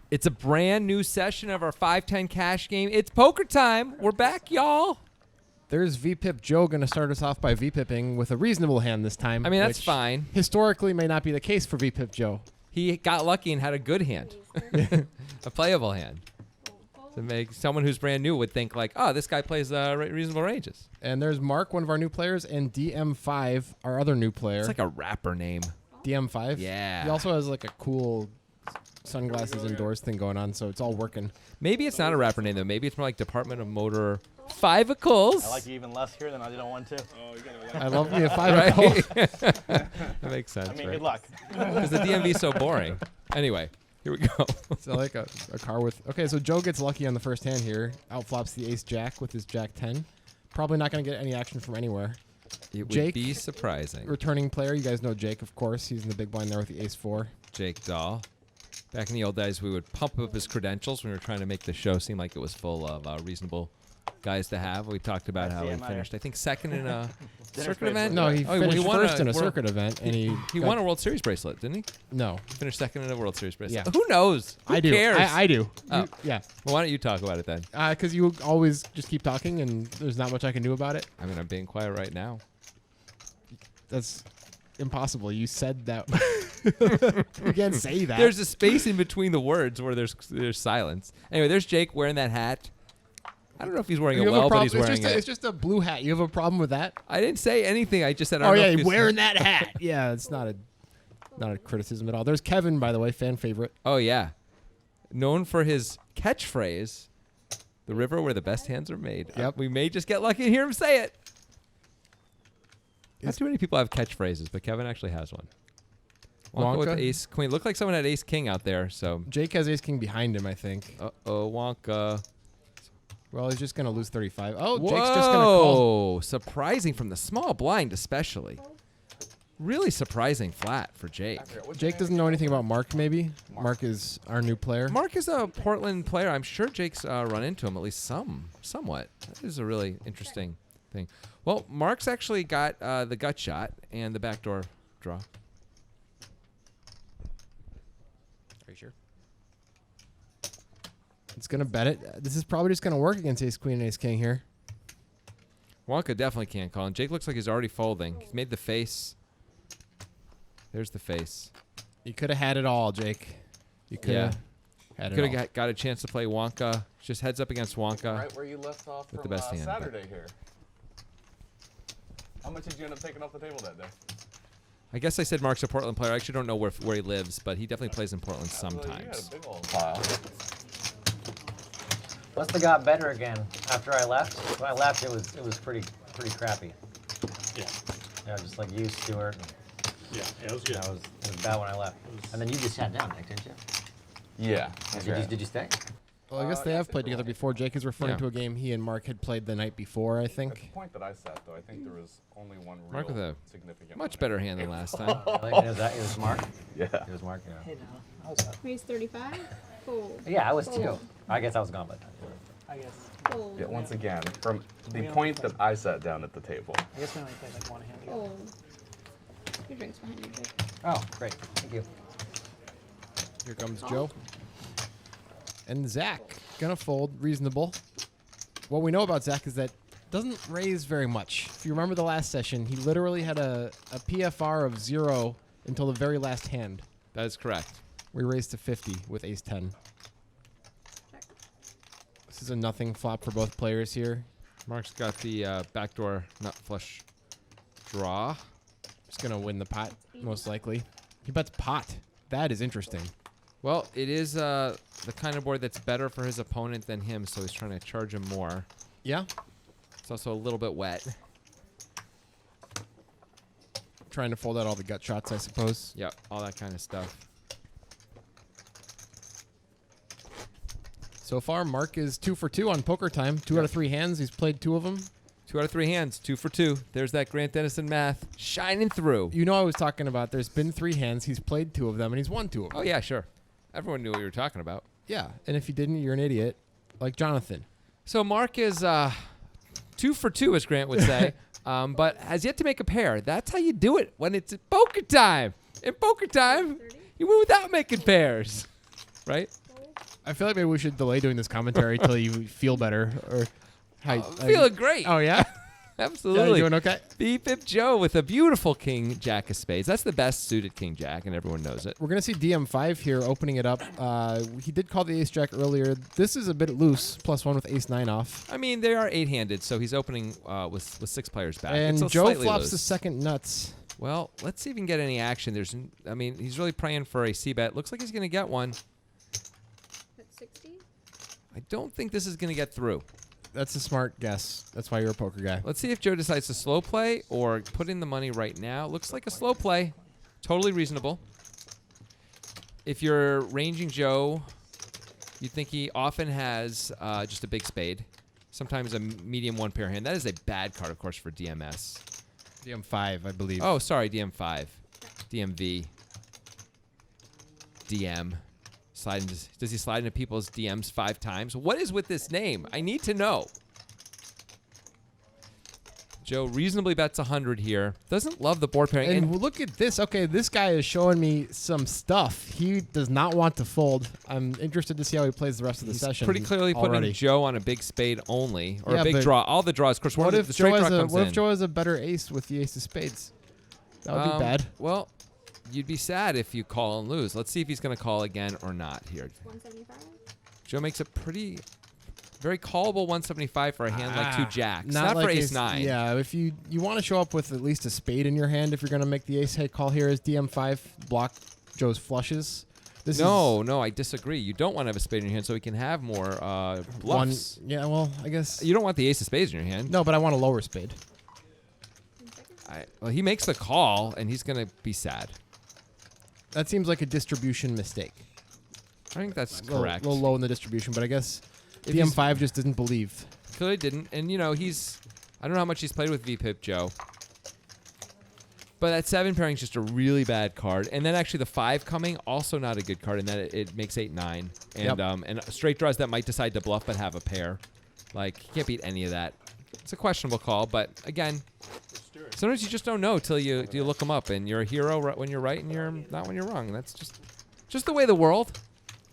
It's a brand new session of our 5-10 cash game. It's poker time. We're back, y'all. There's VPip Joe going to start us off by VPipping with a reasonable hand this time. I mean, that's which fine. Historically may not be the case for VPip Joe. He got lucky and had a good hand, a playable hand. To make someone who's brand new would think like, oh, this guy plays reasonable ranges. And there's Mark, one of our new players, and DM5, our other new player. It's like a rapper name. DM5? Yeah. He also has like a cool sunglasses indoors thing going on, so it's all working. Maybe it's not a rapper name, though. Maybe it's more like Department of Motor Fivicles. I like you even less here than I did on 1-2. I love the Fivicles. That makes sense, I mean, right? good luck. Because the DMV is so boring. Anyway, here we go. So like a car with... Okay, so Joe gets lucky on the first hand here. Outflops the ace-jack with his jack-10. Probably not going to get any action from anywhere. It Jake, would be surprising. Returning player. You guys know Jake, of course. He's in the big blind there with the ace-4. Jake Dahl. Back in the old days, we would pump up his credentials when we were trying to make the show seem like it was full of reasonable guys to have. We talked about how he finished, I think, second in a circuit event. No, he finished won first in a circuit event, and he won a World Series bracelet, didn't he? No. He finished second in a World Series bracelet. Yeah. Who knows? Who I do. cares? I do. Oh. Yeah. Well, why don't you talk about it then? Because you always just keep talking, and there's not much I can do about it. I mean, I'm being quiet right now. That's impossible. You said that. You can't say that. There's a space in between the words where there's silence. Anyway, there's Jake wearing that hat. I don't know if he's wearing it well, but he's wearing it. It's just a blue hat. You have a problem with that? I didn't say anything. I just said, I don't know if he's he's wearing that hat. Yeah, it's not a criticism at all. There's Kevin, by the way, fan favorite. Oh, yeah. Known for his catchphrase, the river where the best hands are made. Yep. We may just get lucky and hear him say it. Not too many people have catchphrases, but Kevin actually has one. Wonka with ace queen. Looked like someone had ace king out there. So Jake has ace king behind him, I think. Uh-oh, Wonka. Well, he's just going to lose 35. Oh, Whoa! Jake's just going to call. Surprising from the small blind especially. Really surprising flat for Jake. Jake doesn't know anything about Mark, maybe. Mark is our new player. Mark is a Portland player. I'm sure Jake's run into him at least somewhat. That is a really interesting thing. Well, Mark's actually got the gut shot and the backdoor draw. Are you sure? It's going to bet it. This is probably just going to work against ace queen and ace king here. Wonka definitely can't call. And Jake looks like he's already folding. He's made the face. There's the face. You could have had it all, Jake. You could have had it all. Could have got a chance to play Wonka. Just heads up against Wonka. Right where you left off with from the best hand, Saturday here. How much did you end up taking off the table that day? I guess I said Mark's a Portland player. I actually don't know where he lives, but he definitely plays in Portland sometimes. You had a big old pile. Must have got better again after I left. When I left, it was pretty crappy. Yeah. Yeah, just like you, Stuart. Yeah, it was good. It was bad when I left. And then you just sat down, Nick, didn't you? Yeah. Did you stay? Well, I guess they have played together before. Jake is referring Yeah. to a game he and Mark had played the night before, I At the think. point that I sat, though, I think there was only one real Mark with a significant much winner. better hand than last time. It was Mark? Yeah. It was Mark, yeah. Hey, now. Raise 35. Fold. Yeah, I was too. Fold. I guess I was gone by then. I guess. Fold. Yeah, once again, from the point that I sat down at the table. I guess we only played like one hand together. Fold. Your drink's behind you, Jake. Oh, great. Thank you. Here comes Joe. And Zach, gonna fold, reasonable. What we know about Zach is that doesn't raise very much. If you remember the last session, he literally had a PFR of 0 until the very last hand. That is correct. We raised to 50 with ace 10. Check. This is a nothing flop for both players here. Mark's got the backdoor nut flush draw. He's gonna win the pot, most likely. He bets pot. That is interesting. Well, it is the kind of board that's better for his opponent than him, so he's trying to charge him more. Yeah. It's also a little bit wet. Trying to fold out all the gut shots, I suppose. Yep, all that kind of stuff. So far, Mark is 2 for 2 on Poker Time. 2 out of 3 hands. He's played 2 of them. 2 out of 3 hands, 2 for 2. There's that Grant Dennison math shining through. You know I was talking about there's been 3 hands. He's played 2 of them, and he's won 2 of them. Oh, yeah, sure. Everyone knew what you were talking about. Yeah, and if you didn't, you're an idiot, like Jonathan. So Mark is 2 for 2, as Grant would say, but has yet to make a pair. That's how you do it when it's poker time. In poker time, you win without making pairs, right? I feel like maybe we should delay doing this commentary till you feel better. Or I'm feeling great. Oh yeah. Yeah, Absolutely. you doing okay? Beep Joe with a beautiful King Jack of Spades. That's the best suited King Jack, and everyone knows it. We're gonna see DM5 here opening it up. He did call the Ace Jack earlier. This is a bit loose. +1 with Ace 9 off. I mean, they are 8-handed, so he's opening with 6 players back. And It's Joe slightly flops loose. the second nuts. Well, let's see if we can get any action. He's really praying for a C-bet. Looks like he's going to get one. That's 60. I don't think this is going to get through. That's a smart guess. That's why you're a poker guy. Let's see if Joe decides to slow play or put in the money right now. Looks like a slow play. Totally reasonable. If you're ranging Joe, you'd think he often has just a big spade. Sometimes a medium one-pair hand. That is a bad card, of course, for DMS. DM5, I believe. Oh, sorry, DM5. DMV. DM. Does he slide into people's DMs 5 times? What is with this name? I need to know. Joe reasonably bets 100 here. Doesn't love the board pairing. And look at this. Okay, this guy is showing me some stuff. He does not want to fold. I'm interested to see how he plays the rest of the he's session. pretty clearly already. putting Joe on a big spade only, or Yeah, a big but draw. All the draws. Of course, What the if straight Joe draw has comes what in. if Joe has a better ace with the Ace of Spades? That would be bad. Well, you'd be sad if you call and lose. Let's see if he's going to call again or not here. 175. Joe makes a very callable 175 for a hand like 2 jacks. Not like for ace 9. Yeah, if you want to show up with at least a spade in your hand, if you're going to make the ace, hey, call here is DM5, block Joe's flushes. No, I disagree. You don't want to have a spade in your hand so he can have more bluffs. Yeah, well, I guess. You don't want the ace of spades in your hand. No, but I want a lower spade. Well, he makes the call, and he's going to be sad. That seems like a distribution mistake. I think that's A correct. little low in the distribution, but I guess If he's- DM5 just didn't believe. Clearly didn't. And, I don't know how much he's played with VPip Joe. But that 7 pairing is just a really bad card. And then actually the 5 coming, also not a good card in that it makes 8-9. And Yep. and straight draws that might decide to bluff but have a pair. Like, you can't beat any of that. It's a questionable call, but again, sometimes you just don't know till you look them up. And you're a hero when you're right and you're not when you're wrong. That's just the way of the world.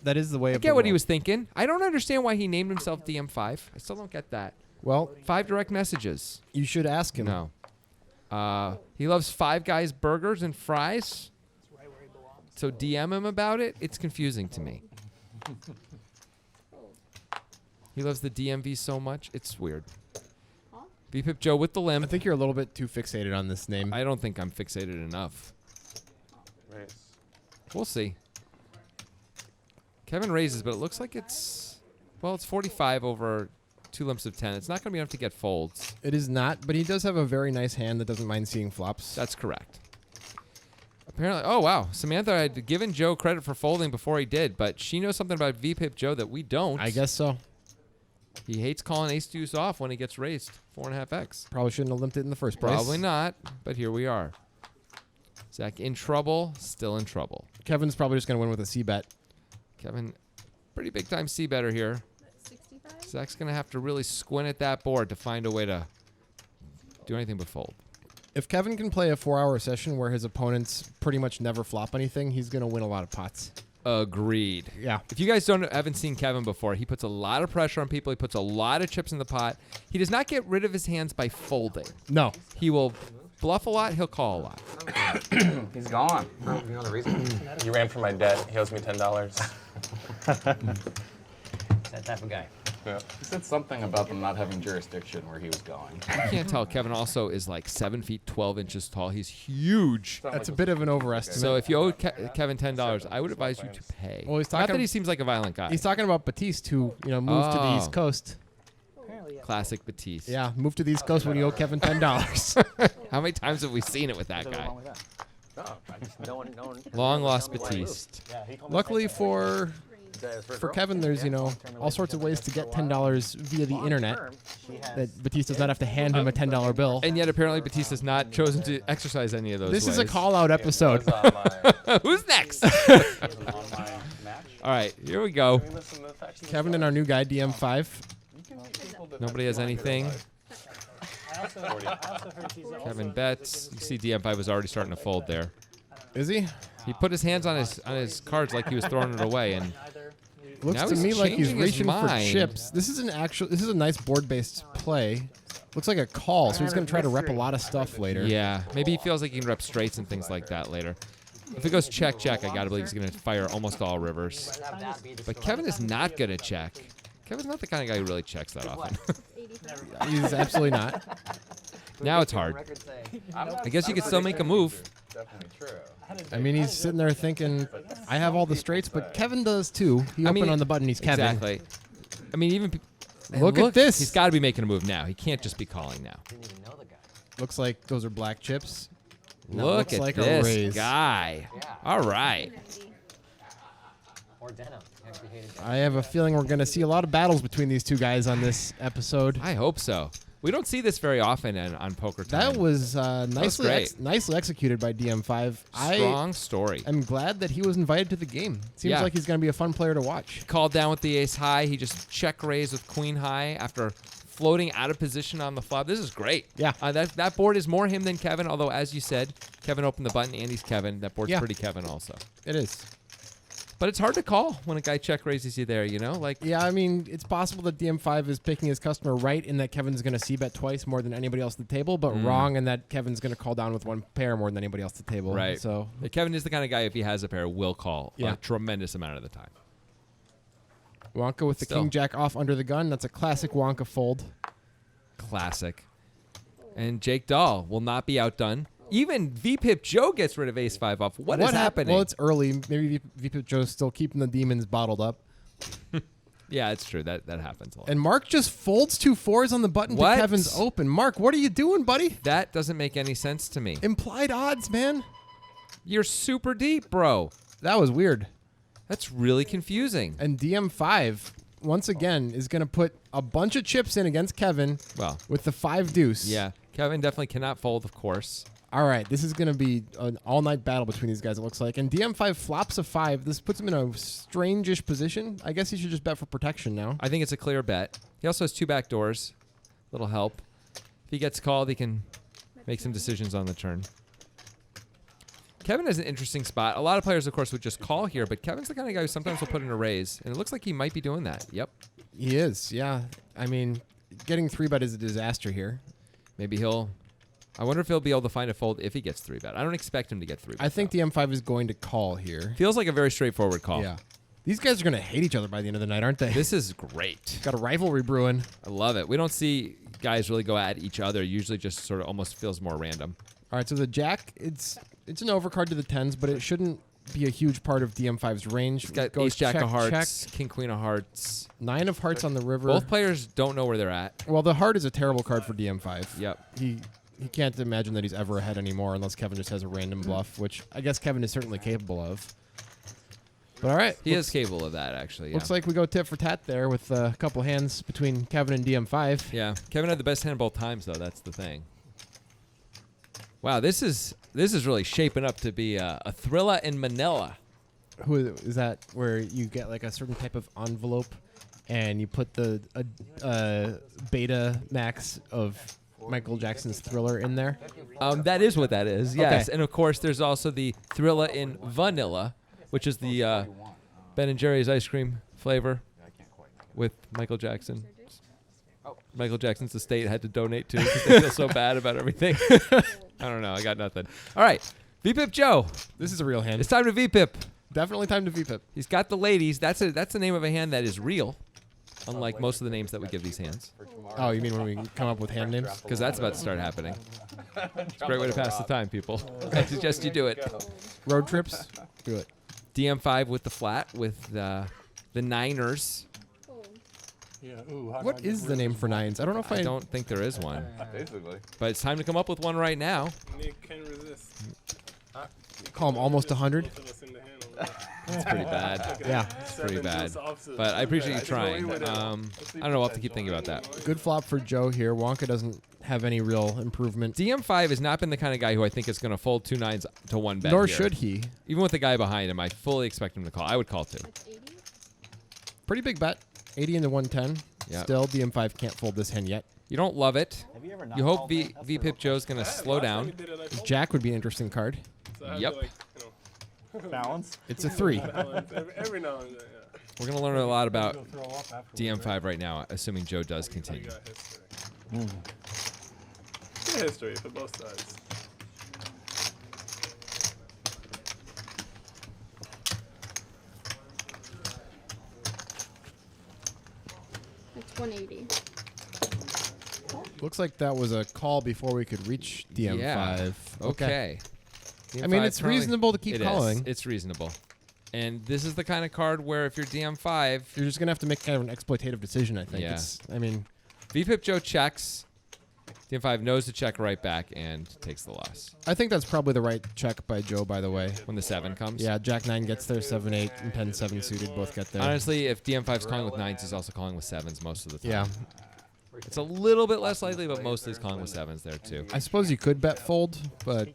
That is the way I of get the what he world. was thinking. I don't understand why he named himself DM5. I still don't get that. Well, 5 direct messages. you should ask him. No. He loves Five Guys burgers and fries. It's right where he belongs. So DM him about it. It's confusing to me. He loves the DMV so much. It's weird. Huh? VPip Joe with the I limp. think you're a little bit too fixated on this name. I don't think I'm fixated enough. Raise. We'll see. Kevin raises, but it looks like it's 45 over 2 limps of 10. It's not going to be enough to get folds. It is not, but he does have a very nice hand that doesn't mind seeing flops. That's correct. Apparently, oh wow, Samantha had given Joe credit for folding before he did, but she knows something about VPip Joe that we don't. I guess so. He hates calling ace deuce off when he gets raised 4.5x. Probably shouldn't have limped it in the first place. Probably not, but here we are. Zach in trouble, still in trouble. Kevin's probably just going to win with a C-bet. Kevin, pretty big time C better here. That's 65. Zach's going to have to really squint at that board to find a way to do anything but fold. If Kevin can play a 4-hour session where his opponents pretty much never flop anything, he's going to win a lot of pots. Agreed. Yeah. If you guys haven't seen Kevin before, he puts a lot of pressure on people. He puts a lot of chips in the pot. He does not get rid of his hands by folding. No. He will bluff a lot. He'll call a lot. He's gone. You know the reason? You ran for my debt. He owes me $10. It's that type of guy. Yeah. He said something about them not having jurisdiction where he was going. You can't tell. Kevin also is like 7 feet 12 inches tall. He's huge. That's a bit of an overestimate. So if you owe Kevin $10, I would advise you to pay. Well, he's Not talking- that he seems like a violent guy. He's talking about Batiste, who moved to the Oh. East Coast. Apparently, yeah. Classic Batiste. Yeah, moved to the East Coast when you owe Kevin $10. How many times have we seen it with that guy? No, no one. Long lost Tell me why he Batiste. Yeah, he told me Luckily the same for moved. for Kevin, there's all sorts of ways to get $10 via the internet that Batiste does not have to hand him a $10 bill. And yet apparently Batiste has not chosen to exercise any of those This is a ways. call-out episode. Who's next? Online match. All right, here we go. Can we listen to the facts of the Kevin show? and our new guy, DM5. Nobody has anything. I also heard he's also Kevin bets. You see DM5 was already starting to fold there. Is he? He put his hands on his cards like he was throwing it away, and neither. Looks Now to he's me like he's changing his reaching for mind. chips. This is a nice board-based play. Looks like a call, so he's going to try to rep a lot of stuff later. Yeah, maybe he feels like he can rep straights and things like that later. If it goes check, check, I gotta believe he's gonna fire almost all rivers. But Kevin is not gonna check. Kevin's not the kind of guy who really checks that often. 85. He's absolutely not. Now it's hard. I guess you could still make a move. Definitely true. I mean, he's sitting there thinking, I have all the straights, but Kevin does too. He opened on the button, he's Kevin. Exactly. I mean, even Look at this. He's got to be making a move now. He can't just be calling now. Didn't even know the guy. Looks like those are black chips. No, Look looks at like a this raise. guy. Yeah. All right. Or denim. He actually hated denim. I have a feeling we're going to see a lot of battles between these two guys on this episode. I hope so. We don't see this very often on Poker Time. That was nicely great. nicely executed by DM5. Strong story. I'm glad that he was invited to the game. Seems Yeah. like he's going to be a fun player to watch. Called down with the ace high. He just check raised with queen high after floating out of position on the flop. This is great. Yeah. That board is more him than Kevin, although, as you said, Kevin opened the button and he's Kevin. That board's Yeah. pretty Kevin also. It is. But it's hard to call when a guy check raises you there, you know? Like, Yeah, I mean, it's possible that DM5 is picking his customer right in that Kevin's going to c-bet twice more than anybody else at the table, but wrong in that Kevin's going to call down with one pair more than anybody else at the table. right. So, Kevin is the kind of guy, if he has a pair, will call Yeah. a tremendous amount of the time. Wonka with the Still. king jack off under the gun. That's a classic Wonka fold. Classic. And Jake Dahl will not be outdone. Even VPip Joe gets rid of ace 5 off. What is happening? Well, it's early. Maybe VP Joe's still keeping the demons bottled up. Yeah, it's true. That happens a lot. And Mark just folds 2 4s on the button What? to Kevin's open. Mark, what are you doing, buddy? That doesn't make any sense to me. Implied odds, man. You're super deep, bro. That was weird. That's really confusing. And DM5, once again, is going to put a bunch of chips in against Kevin Well, with the 5 deuce. yeah. Kevin definitely cannot fold, of course. All right, this is going to be an all-night battle between these guys, it looks like. And DM5 flops a 5. This puts him in a strange-ish position. I guess he should just bet for protection now. I think it's a clear bet. He also has 2 back doors. Little help. If he gets called, he can make some decisions on the turn. Kevin has an interesting spot. A lot of players, of course, would just call here, but Kevin's the kind of guy who sometimes will put in a raise, and it looks like he might be doing that. Yep. He is, yeah. I mean, getting 3-bet is a disaster here. Maybe he'll... I wonder if he'll be able to find a fold if he gets 3-bet. I don't expect him to get 3-bet. I think though. DM5 is going to call here. Feels like a very straightforward call. Yeah. These guys are going to hate each other by the end of the night, aren't they? This is great. Got a rivalry brewing. I love it. We don't see guys really go at each other. Usually just sort of almost feels more random. All right, so the jack, it's an overcard to the 10s, but it shouldn't be a huge part of DM5's range. He's got Goes ace jack check, of hearts, check. king queen of hearts. 9 of hearts on the river. Both players don't know where they're at. Well, the heart is a terrible card for DM5. Yep. He can't imagine that he's ever ahead anymore unless Kevin just has a random bluff, which I guess Kevin is certainly capable of. But all right. He is capable of that, actually. Yeah. Looks like we go tit for tat there with a couple hands between Kevin and DM5. Yeah. Kevin had the best hand both times, though. That's the thing. Wow, this is really shaping up to be a thriller in Manila. Who is that? Where you get like a certain type of envelope, and you put the beta max of Michael Jackson's Thriller in there. That is what that is, yes. Okay. And, of course, there's also the Thriller in Vanilla, which is the Ben & Jerry's ice cream flavor with Michael Jackson. Michael Jackson's estate had to donate to because they feel so bad about everything. I don't know. I got nothing. All right. VPip Joe. This is a real hand. It's time to VPip. Definitely time to VPip. He's got the ladies. That's the name of a hand that is real, unlike most of the names that we give these hands. Oh, you mean when we come up with hand names? Because that's about to start happening. It's a great way to pass the time, people. I suggest you do it. Road trips? Do it. DM5 with the flat with the Niners. Fold. Yeah, ooh, how do I What get is the rid name of for nines? I don't know if I I... don't think there is one, Basically. but it's time to come up with one right now. Nick can resist. call him almost 100. It's pretty bad. Yeah. It's pretty bad. But I appreciate you trying. I don't know. We'll have to keep thinking about that. Good flop for Joe here. Wonka doesn't have any real improvement. DM5 has not been the kind of guy who I think is going to fold 2 nines to 1 bet. Nor here. should he. Even with the guy behind him, I fully expect him to call. I would call 2. That's 80. Pretty big bet. 80 into 110. Yep. Still, DM5 can't fold this hand yet. You don't love it. Have you ever not You hope called me? That's the VPip Joe's going to slow down. Jack would be an interesting card. Yep. Balance. It's a 3. Every now and then, yeah. We're going to learn a lot about Go throw up afterwards, DM5 right now, assuming Joe does You continue. got history. Yeah, history for both sides. It's 180. Looks like that was a call before we could reach DM5. Yeah. Okay. I mean, DM5 it's currently- reasonable to keep It is. calling. It's reasonable. And this is the kind of card where if you're DM5, You're just gonna have to make kind of an exploitative decision, I think. Yeah. I mean, VPIP Joe checks. DM5 knows to check right back and takes the loss. I think that's probably the right check by Joe, by the way. When the 7 comes. Yeah, Jack 9 gets there, 7, 8, and 10, 7 suited both get there. Honestly, if DM5's calling with 9s, he's also calling with 7s most of the time. Yeah. It's a little bit less likely, but mostly he's calling with 7s there too. I suppose you could bet fold, but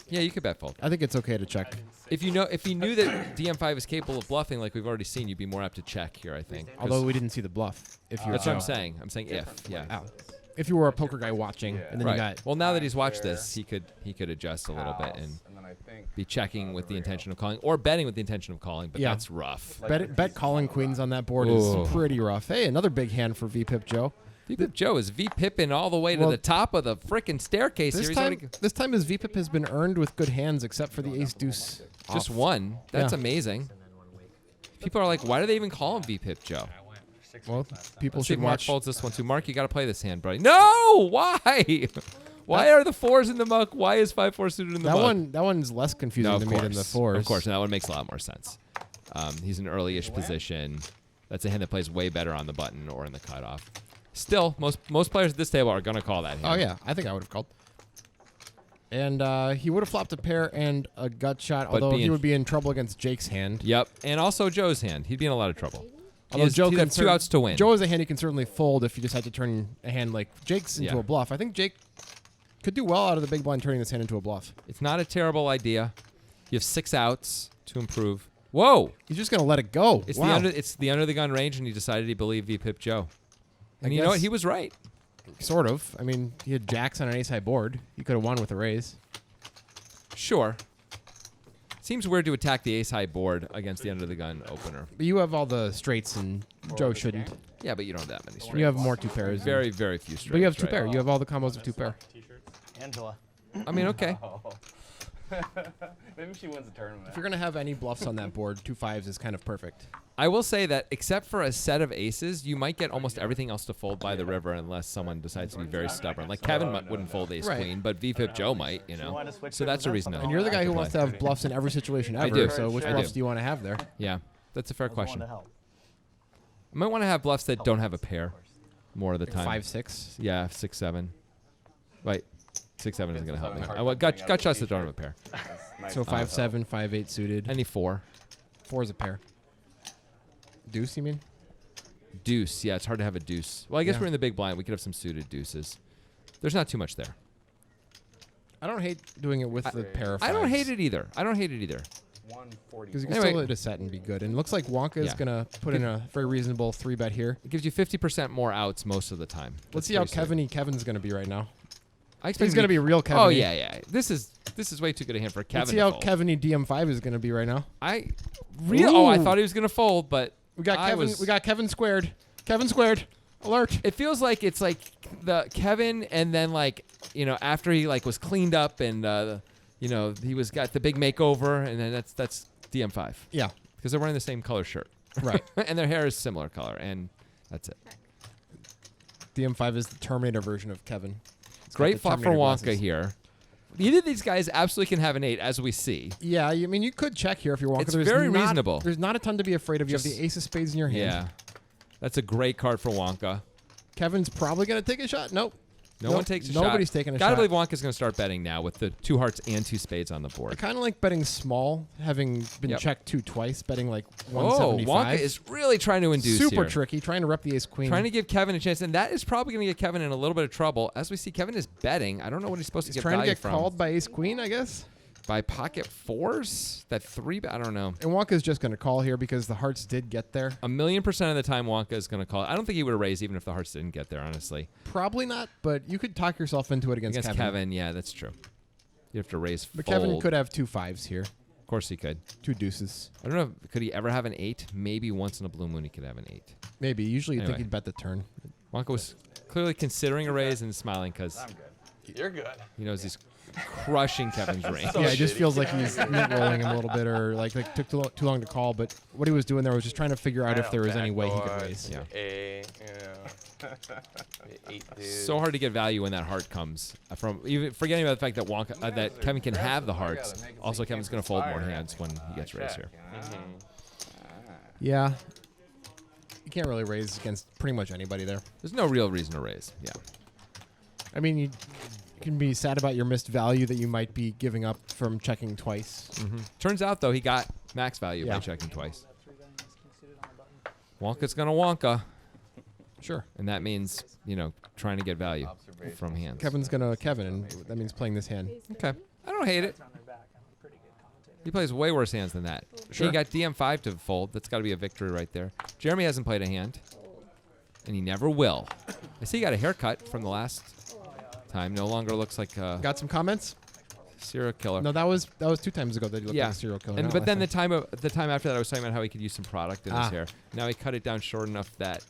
Yeah, you could bet fold. I think it's okay to check. If you knew that DM5 is capable of bluffing, like we've already seen, you'd be more apt to check here, I think. 'Cause Although we didn't see the bluff. If you were that's what I'm Joe. saying. I'm saying if, yeah. Oh. If you were a poker guy watching, and then you Right. got Well, now that he's watched this, he could adjust a little bit and And then I think be checking with the intention of calling or betting with the intention of calling, but Yeah. that's rough. bet calling queens on that board Ooh. is pretty rough. Hey, another big hand for VPIP Joe. VPIP Joe is V-pipping all the way to Well, the top of the frickin' staircase here. This time his VPIP has been earned with good hands, except for the ace deuce. Just off. one. That's Yeah. amazing. And then 1 week. People are like, why do they even call him VPIP Joe? I went for 6 Well, weeks last time. people Let's see if should Mark watch. folds this one too. Mark, you got to play this hand, buddy. No! Why? Why are the 4s in the muck? Why is 5-4 suited in the muck? That one's less confusing No, to of me course. than the fours. Of course, and that one makes a lot more sense. He's an early-ish position. That's a hand that plays way better on the button or in the cutoff. Still, most players at this table are going to call that hand. Oh yeah, I think I would have called. And he would have flopped a pair and a gut shot, But although he being- would be in trouble against Jake's hand. Yep, and also Joe's hand. He'd be in a lot of trouble. Although Joe he'd can have 2 outs to win. Joe is a hand he can certainly fold if you just had to turn a hand like Jake's into Yeah. a bluff. I think Jake could do well out of the big blind turning this hand into a bluff. It's not a terrible idea. You have 6 outs to improve. Whoa! He's just gonna let it go. It's wow. the under the gun range, and he decided he believed VPIP Joe. I And you know what? guess- He was right. Sort of. I mean, he had jacks on an ace high board. He could have won with a raise. Sure. Seems weird to attack the ace high board against the under the gun opener. But you have all the straights, and Joe shouldn't. Yeah, but you don't have that many straights. You have more two pairs. very, very few straights. But you have two right? pair. You have all the combos of two pair. Angela. I mean, okay. maybe she wins the tournament. If you're gonna have any bluffs on that board, 2 5s is kind of perfect. I will say that except for a set of aces, you might get almost everything else to fold by the river unless someone decides to be very stubborn. Like Kevin wouldn't fold ace Right. queen, but VPIP Joe might, you know. wanna switch So it that's to a reason to And you're the guy who play. wants to have bluffs in every situation ever. I do. So which I bluffs do. do you want to have there? Yeah, that's a fair I question. want to help. I might want to have bluffs that don't have a pair more of the time. 5 6. Yeah, 6 7. Right, 6 7 isn't gonna help me. I want gut shots that don't have a pair. So 5 7, 5 8 suited. Any 4. 4 is a pair. Deuce, you mean? Deuce. Yeah, it's hard to have a deuce. Well, I guess Yeah. we're in the big blind. We could have some suited deuces. There's not too much there. I don't hate doing it with the pair of I don't fives. hate it either. I don't hate it either. 140. Because you can Anyway. still hit a set and be good. And it looks like Wonka is Yeah. going to put in a very reasonable 3-bet here. It gives you 50% more outs most of the time. Let's That's see how pretty sweet. Kevin's going to be right now. I expect He's him going to be real Kevin. Oh yeah, yeah. This is way too good a hand for Kevin. Let's see to how fold. Kevin-y DM5 is going to be right now. I Ooh. thought he was gonna fold, but We got I Kevin. was- We got Kevin squared. Kevin squared. Alert. it feels like it's like the Kevin, and then like after he like was cleaned up and he was got the big makeover, and then that's DM5 Yeah. because they're wearing the same color shirt, Right. and their hair is similar color, and that's it. DM5 is the Terminator version of Kevin. It's got Great the flop for Terminator Wonka glasses. here. Either of these guys absolutely can have an 8, as we see. Yeah, I mean, you could check here if you're Wonka. It's There's very not- reasonable. There's not a ton to be afraid of. You have Just- the ace of spades in your hand. Yeah, that's a great card for Wonka. Kevin's probably going to take a shot. Nope. No Nope. one takes a shot. Nobody's taking a Gotta shot. believe Wonka's going to start betting now with the 2 hearts and 2 spades on the I board. kind of like betting small, having been Yep. checked twice, betting like Oh, 175. Wonka is really trying to induce super here. tricky, trying to rep the ace queen. Trying to give Kevin a chance, and that is probably going to get Kevin in a little bit of trouble. As we see, Kevin is betting. I don't know what he's supposed He's to get trying to value get from. called by ace queen, I guess. By pocket 4s? That 3, I don't know. And Wonka's just going to call here because the hearts did get there. 1,000,000% of the time, Wonka is going to call. I don't think he would have raised even if the hearts didn't get there, honestly. Probably not, but you could talk yourself into it against Against Kevin, yeah, that's true. You have to raise But fold. Kevin could have 2 5s here. Of course he could. 2 deuces. I don't know. Could he ever have an 8? Maybe once in a blue moon he could have an 8. Maybe. Usually you'd Anyway. think he'd bet the turn. Wonka was clearly considering a raise and smiling because You're good. he knows he's crushing Kevin's range. Yeah, it just feels like he's rolling him a little bit, or like took too long to call. But what he was doing there was just trying to figure out if there was any way he could raise. Yeah. Eight, dude. So hard to get value when that heart comes. From even forgetting about the fact that that Kevin can have the hearts. Also, Kevin's going to fold more hands when he gets raised here. Yeah. You can't really raise against pretty much anybody there. There's no real reason to raise. Yeah. I mean, you can be sad about your missed value that you might be giving up from checking twice. Turns out though he got max value Yeah. by checking twice. Three betting is conceded on the button. Wonka's going to Wonka, Sure. and that means trying to get value from hands. Kevin's gonna Kevin, and that means playing this hand. Okay. I don't hate it. On their back. I'm a pretty good commentator. He plays way worse hands than that. Sure. He got DM5 to fold. That's got to be a victory right there. Jeremy hasn't played a hand, and he never will. I see he got a haircut from the last time. No longer looks like a Got some comments? serial killer. No, that was 2 times ago that he looked Yeah. like a serial killer. And not but last then time. the time after that, I was talking about how he could use some product in his Ah. hair. Now he cut it down short enough that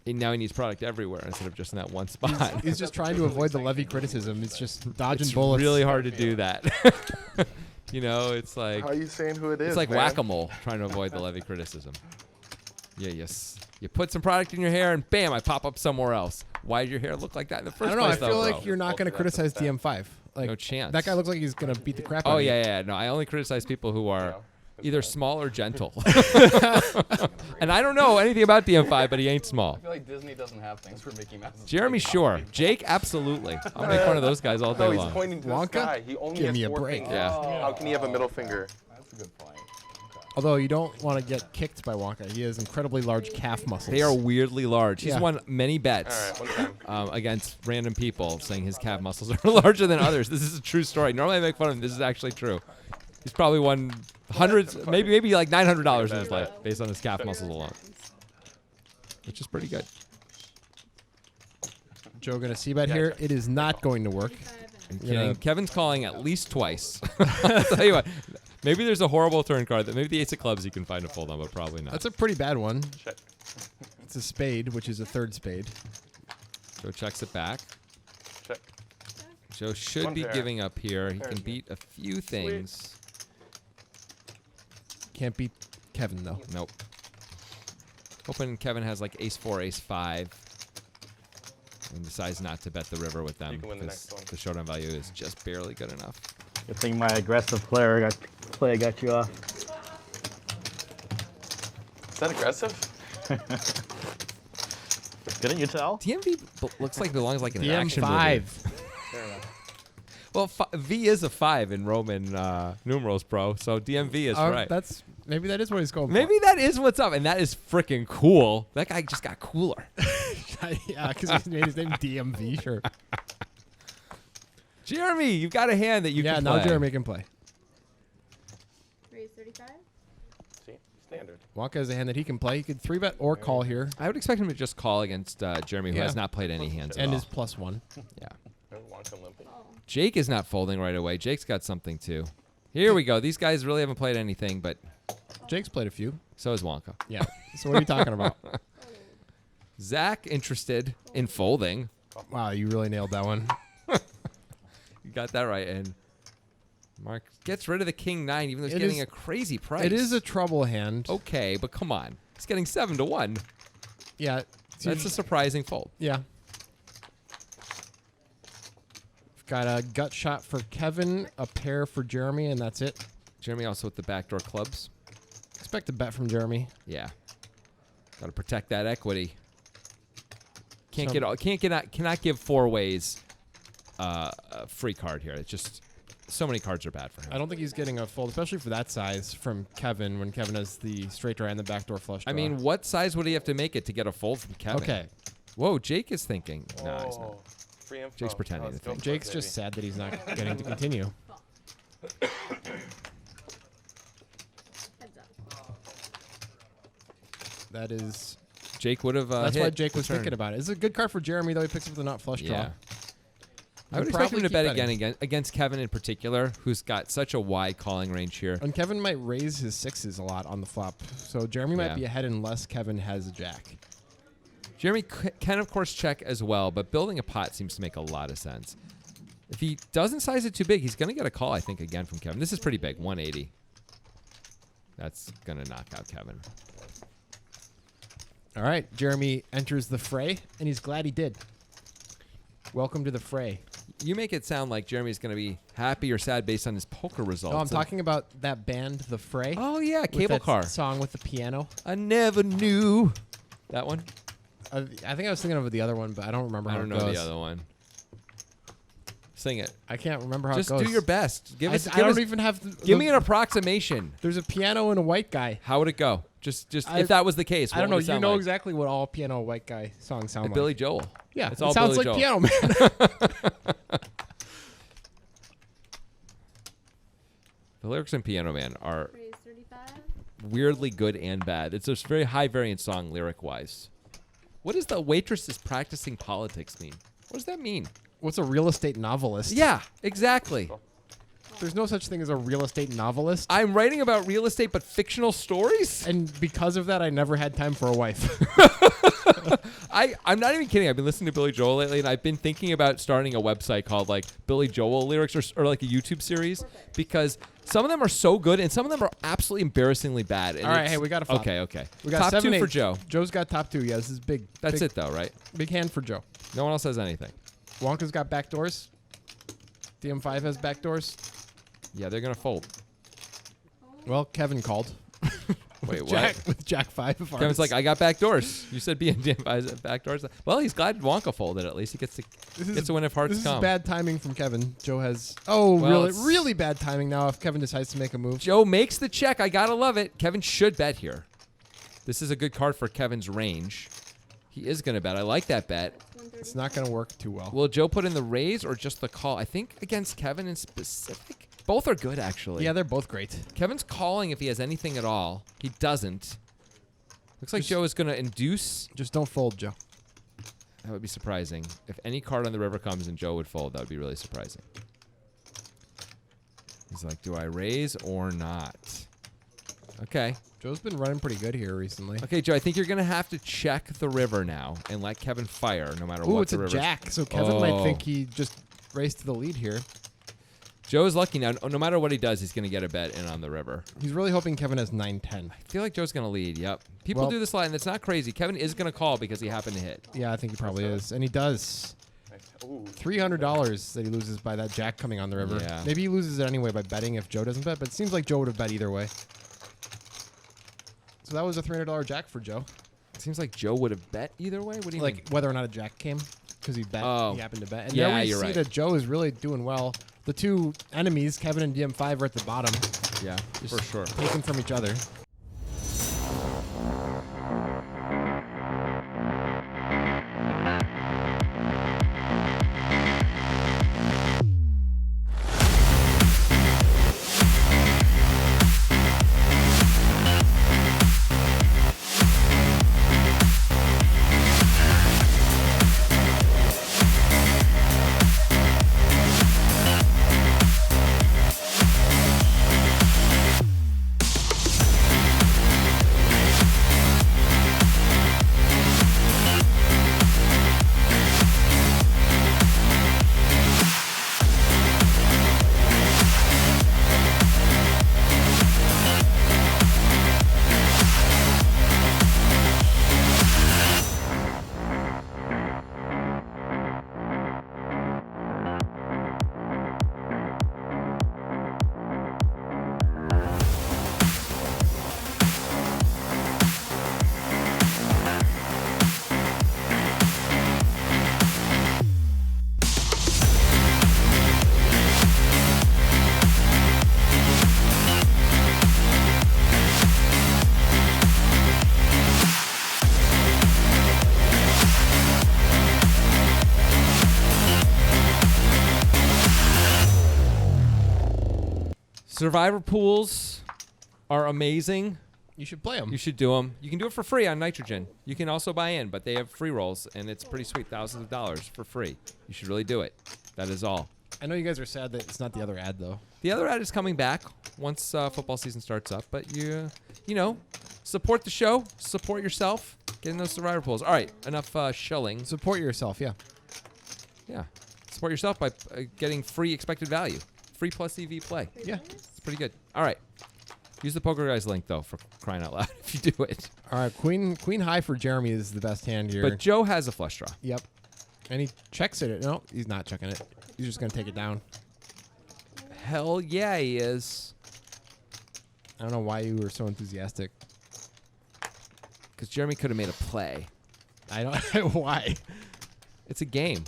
now he needs product everywhere instead of just in that one spot. He's just trying to avoid the Levy criticism. It's just dodging It's bullets. really hard to do that. It's like How are you saying who it is? it's like man? whack-a-mole trying to avoid the Levy criticism. Yeah, yes. You put some product in your hair and bam, I pop up somewhere else. Why did your hair look like that in the I first don't know. I place? feel though, like bro? you're not going to criticize DM5. Like, No chance. That guy looks like he's going to beat the crap out Oh of you. yeah. No, I only criticize people who are either small or gentle. And I don't know anything about DM5, but he ain't small. I feel like Disney doesn't have things for Mickey Mouse. Jeremy, sure. Jake, absolutely. I'll make fun of those guys all day No, he's long. pointing to the Wonka? sky. He only Give has me a 4 break. fingers. Yeah. How can he have a middle finger? That's a good point. Although you don't want to get kicked by Wonka. He has incredibly large calf muscles. They are weirdly large. He's Yeah. won many bets All right, one time. against random people saying his calf muscles are larger than others. This is a true story. Normally I make fun of him. This is actually true. He's probably won hundreds, maybe like $900 in his life based on his calf muscles alone, which is pretty good. Joe going to c-bet here. It is not going to work. I'm Yeah. kidding. Kevin's calling at least twice. I'll tell you what. Maybe there's a horrible turn card that maybe the ace of clubs he can find a fold on, but probably not. That's a pretty bad one. Check. It's a spade, which is a third spade. Joe checks it back. Check. Joe should One be pair. giving up here. He Pair can again. beat a few things. Can't beat Kevin, though. Nope. Hoping Kevin has like ace 4, ace 5, and decides not to bet the river with them You can win the because next one. the showdown value is just barely good enough. Good thing my aggressive play got you off. Is that aggressive? Couldn't you tell? DMV looks like belongs like in an action movie. DM5. Well, V is a 5 in Roman numerals, bro. So DMV is right. Maybe that is what he's going Maybe that is what's up, and that is freaking cool. That guy just got cooler. for. Yeah, because he made his name DMV, sure. Jeremy, you've got a hand that you Yeah, can now play. Jeremy can play. Raise 35? See? Standard. Wonka has a hand that he can play. He could 3-bet or call here. I would expect him to just call against Jeremy, who Yeah. has not played any hands at And all. is +1. Yeah. Wonka limping. Jake is not folding right away. Jake's got something too. Here we go. These guys really haven't played anything, but Jake's played a few. so is Wonka. Yeah. So what are you talking about? Zach interested in folding. Wow, you really nailed that one. You got that right. And Mark gets rid of the king 9, even though he's It getting is- a crazy price. It is a trouble hand. okay, but come on. He's getting 7 to 1. Yeah. That's a surprising fold. Yeah. Got a gut shot for Kevin, a pair for Jeremy, and that's it. Jeremy also with the backdoor clubs. Expect a bet from Jeremy. Yeah. Got to protect that equity. Can't Some- cannot give 4 ways a free card here. It's just so many cards are bad for him. I don't think he's getting a fold, especially for that size from Kevin when Kevin has the straight draw and the backdoor flush draw. I mean, what size would he have to make it to get a fold from Kevin? Okay. Whoa, Jake is thinking. No, he's not. Oh, free info. Jake's pretending Let's to go think. for it, Jake's just baby. sad that he's not getting to continue. Heads up. That is. Jake would have. That's why hit Jake the was turn. thinking about it. It's a good card for Jeremy, though. He picks up the nut flush draw. Yeah. I would expect him to bet again against Kevin in particular, who's got such a wide calling range here. And Kevin might raise his sixes a lot on the flop. So Jeremy might Yeah. be ahead unless Kevin has a jack. Jeremy can, of course, check as well, but building a pot seems to make a lot of sense. If he doesn't size it too big, he's going to get a call, I think, again from Kevin. This is pretty big, 180. That's going to knock out Kevin. All right, Jeremy enters the fray, and he's glad he did. Welcome to the fray. You make it sound like Jeremy's going to be happy or sad based on his poker results. No, I'm talking about that band, The Fray. Oh, yeah, with Cable that Car. song with the piano. I never knew. That one? I think I was thinking of the other one, but I don't remember I how don't it know goes. the other one. Sing it. I can't remember how Just it goes. do your best. Give us. I give don't us- even have to. Give me an approximation. There's a piano and a white guy. How would it go? Just if that was the case. I don't what know. would it You sound know like? exactly what all piano white guy songs sound like. Billy Joel. Yeah, it's it all sounds Billy like Joel. Piano Man. The lyrics in Piano Man are Raise 35. weirdly good and bad. It's a very high variance song lyric wise. What does the waitress is practicing politics mean? What does that mean? What's a real estate novelist? Yeah, exactly. There's no such thing as a real estate novelist. I'm writing about real estate, but fictional stories? And because of that, I never had time for a wife. I'm not even kidding. I've been listening to Billy Joel lately, and I've been thinking about starting a website called like Billy Joel lyrics or like a YouTube series because some of them are so good and some of them are absolutely embarrassingly bad. And All right, it's- hey, we got a flop. Okay. We got top 7, 2 for 8. Joe. Joe's got top 2. Yeah, this is big. That's big, it though, right? Big hand for Joe. No one else has anything. Wonka's got back doors. DM5 has back doors. Yeah, they're gonna fold. Well, Kevin called. Wait, what? Jack, with Jack 5 of Kevin's hearts. like, I got back doors. You said BND buys back doors. Well, he's glad Wonka folded. At least he gets to win if hearts This come. is bad timing from Kevin. Joe has really bad timing now if Kevin decides to make a move. Joe makes the check. I gotta love it. Kevin should bet here. This is a good card for Kevin's range. He is gonna bet. I like that bet. It's not going to work too well. Will Joe put in the raise or just the call? I think against Kevin in specific. Both are good, actually. Yeah, they're both great. Kevin's calling if he has anything at all. He doesn't. Looks like Joe is going to induce. Just don't fold, Joe. That would be surprising. If any card on the river comes and Joe would fold, that would be really surprising. He's like, do I raise or not? Okay. Joe's been running pretty good here recently. Okay, Joe, I think you're going to have to check the river now and let Kevin fire no matter Ooh, what it's the a river's. jack, so Kevin might think he just raced to the lead here. Joe is lucky now. No matter what he does, he's going to get a bet in on the river. He's really hoping Kevin has 9-10. I feel like Joe's going to lead. Yep. People Well- do this a lot, and it's not crazy. Kevin is going to call because he happened to hit. Yeah, I think he probably is. And he does. Ooh. $300 that he loses by that jack coming on the river. Yeah. Maybe he loses it anyway by betting if Joe doesn't bet, but it seems like Joe would have bet either way. So that was a $300 jack for Joe. It seems like Joe would have bet either way. What do you mean? Like whether or not a jack came, because he bet. Oh. He happened to bet. And Yeah, there we you're see right. that Joe is really doing well. The two enemies, Kevin and DM5, are at the bottom, Yeah, just for sure. taken from each other. Survivor pools are amazing. You should play them. You should do them. You can do it for free on Nitrogen. You can also buy in, but they have free rolls, and it's pretty sweet. Thousands of dollars for free. You should really do it. That is all. I know you guys are sad that it's not the other ad, though. The other ad is coming back once football season starts up, but you know, support the show, support yourself, get in those survivor pools. All right, enough shilling. Support yourself, yeah. Yeah, support yourself by getting free expected value, free plus EV play. Yeah. It's pretty good. All right, use the Poker Guys link though, for crying out loud, if you do it. All right, Queen high for Jeremy is the best hand here. But Joe has a flush draw. Yep. And he checks it. No, he's not checking it. He's just going to take it down. Hell yeah, he is. I don't know why you were so enthusiastic. Because Jeremy could have made a play. I don't why. It's a game.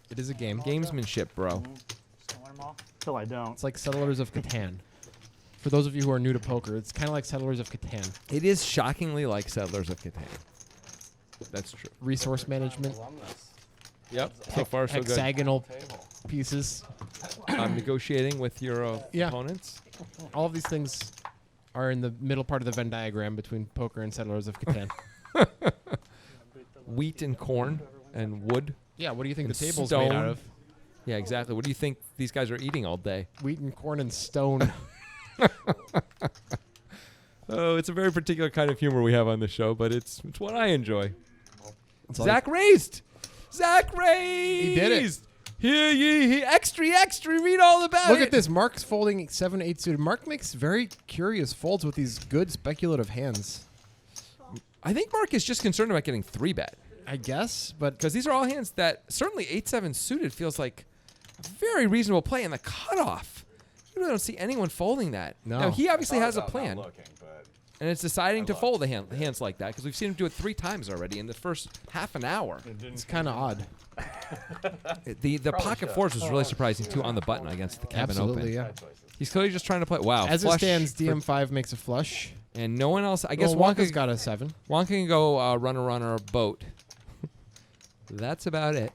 It is a game. Gamesmanship, bro. Just learn them all. Till I don't. It's like Settlers of Catan. For those of you who are new to poker, it's kind of like Settlers of Catan. It is shockingly like Settlers of Catan. That's true. Resource management, Yep. So far, so good. hexagonal pieces. Negotiating with your Yeah. opponents. All of these things are in the middle part of the Venn diagram between poker and Settlers of Catan. Wheat and corn and wood. Yeah, what do you think And the table's stone. made out of? Yeah, exactly. What do you think these guys are eating all day? Wheat and corn and stone. Oh, it's a very particular kind of humor we have on the show, but it's what I enjoy. It's all Zach raised. Zach raised. He did it. Hear ye, extra, read all about it. Look at this. Mark's folding 7-8 suited. Mark makes very curious folds with these good speculative hands. I think Mark is just concerned about getting 3-bet. I guess, but Because these are all hands that certainly 8-7 suited feels like a very reasonable play in the cutoff. You really don't see anyone folding that. No. Now, he obviously has a Not plan, looking, but and it's deciding to fold hands like that because we've seen him do it 3 times already in the first half an hour. it's kind of odd. The pocket fours was really surprising, too, on the button against the Kevin Absolutely, Open. yeah. He's clearly just trying to play. Wow. As it flush stands, for- DM5 makes a flush. and no one else. I guess Well, Wonka's Wonka got a 7. Wonka can go runner, boat. That's about it.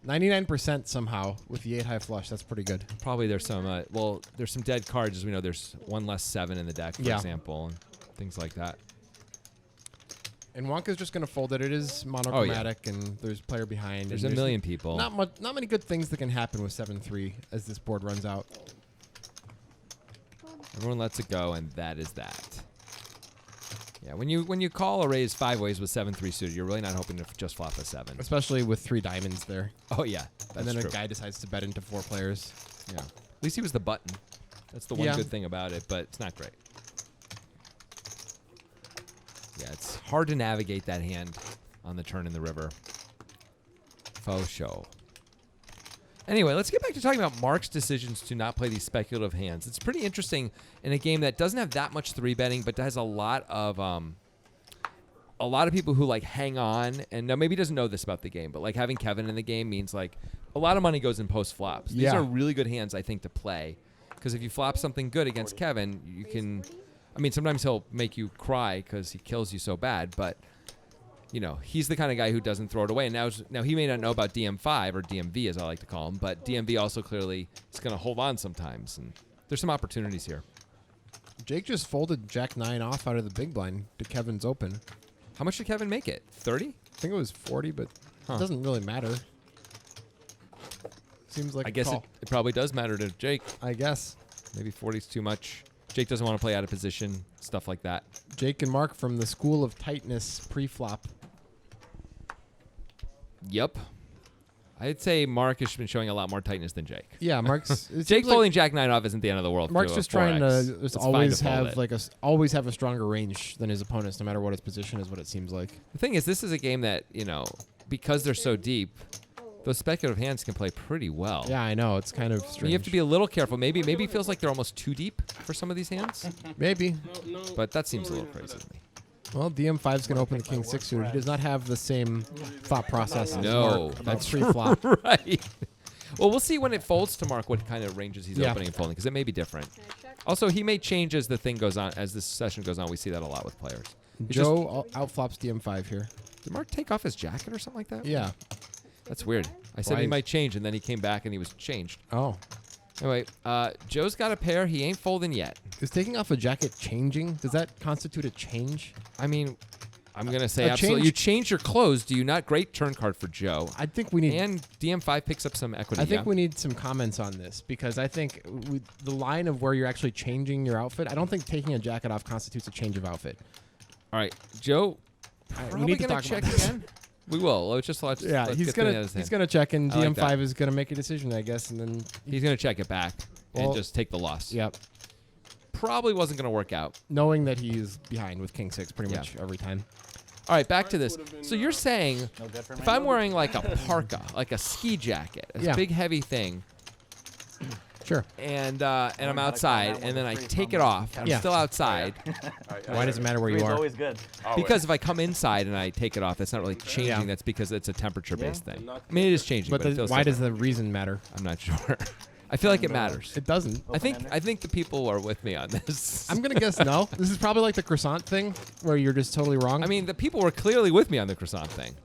99% somehow with the 8 high flush. That's pretty good. Probably there's some, there's some dead cards. As we know, there's one less 7 in the deck, for Yeah. example, and things like that. And Wonka's just going to fold it. It is monochromatic, and there's player behind. There's and a million people. Not many good things that can happen with 7-3 as this board runs out. Everyone lets it go, and that is that. Yeah, when you call a raise 5 ways with 7-3 suited, you're really not hoping to just flop a 7. Especially with 3 diamonds there. Oh yeah, that's And then true. a guy decides to bet into 4 players. Yeah, at least he was the button. That's the one Yeah. good thing about it, but it's not great. Yeah, it's hard to navigate that hand on the turn in the river. Faux show. Anyway, let's get back to talking about Mark's decisions to not play these speculative hands. It's pretty interesting in a game that doesn't have that much 3-betting, but has a lot of people who like hang on. And now maybe he doesn't know this about the game, but like having Kevin in the game means like a lot of money goes in post flops. These Yeah. are really good hands, I think, to play because if you flop something good against Kevin, you can. I mean, sometimes he'll make you cry because he kills you so bad, but. You know, he's the kind of guy who doesn't throw it away. And now he may not know about DM5 or DMV, as I like to call him, but DMV also clearly is going to hold on sometimes. And there's some opportunities here. Jake just folded Jack 9 off out of the big blind to Kevin's open. How much did Kevin make it? 30? I think it was 40, but Huh. it doesn't really matter. Seems like I a guess call. it probably does matter to Jake. I guess. Maybe 40 is too much. Jake doesn't want to play out of position, stuff like that. Jake and Mark from the School of Tightness pre-flop. Yep. I'd say Mark has been showing a lot more tightness than Jake. Yeah, Mark's. it seems Jake like folding Jack 9 off isn't the end of the world. Mark's to a just trying 4X. to just It's fine always to fold have it. like always have a stronger range than his opponents, no matter what his position is. What it seems like. The thing is, this is a game that, because they're so deep, those speculative hands can play pretty well. Yeah, I know. It's kind of strange. You have to be a little careful. Maybe it feels like they're almost too deep for some of these hands, Maybe. but that seems a little crazy to me. Well, DM5 is going to open the King 6 suited. He does not have the same thought process as No, Mark about that's pre-flop. right. Well, we'll see when it folds to Mark what kind of ranges he's Yeah. opening and folding, because it may be different. Can I check? Also, he may change as the thing goes on, as this session goes on. We see that a lot with players. It's Joe outflops DM5 here. Did Mark take off his jacket or something like that? Yeah. That's weird. I said Why he is- might change, and then he came back and he was changed. Oh. Anyway, Joe's got a pair. He ain't folding yet. Is taking off a jacket changing? Does that constitute a change? I mean, I'm going to say A absolutely. change- You change your clothes. Do you not? Great turn card for Joe. I think we need. And DM5 picks up some equity. I think yeah. we need some comments on this because I think the line of where you're actually changing your outfit. I don't think taking a jacket off constitutes a change of outfit. All right, Joe. right, we Probably need to gonna talk check about this. again. We will. Let's just let's. Yeah, let's he's get the gonna out of his he's hand. gonna check, and I like DM5 that. is gonna make a decision, I guess, and then He's gonna check it back Well, and just take the loss. yep, Probably wasn't gonna work out. knowing that he's behind with King 6 pretty Yeah. much every time. All right, back to this. So you're saying No good for if me. I'm wearing like a parka, like a ski jacket, a Yeah. big heavy thing, Sure. and I'm outside, and then I take it off, I'm Yeah. still outside, Why does it matter where you Three's are? always good. because if I come inside and I take it off, that's not really changing. Yeah. That's because it's a temperature-based Yeah. thing. I mean, it is changing, but, But it feels why does different. the reason matter? I'm not sure. I feel like it matters. It doesn't. I think the people are with me on this. I'm gonna guess no. This is probably like the croissant thing, where you're just totally wrong. I mean, the people were clearly with me on the croissant thing.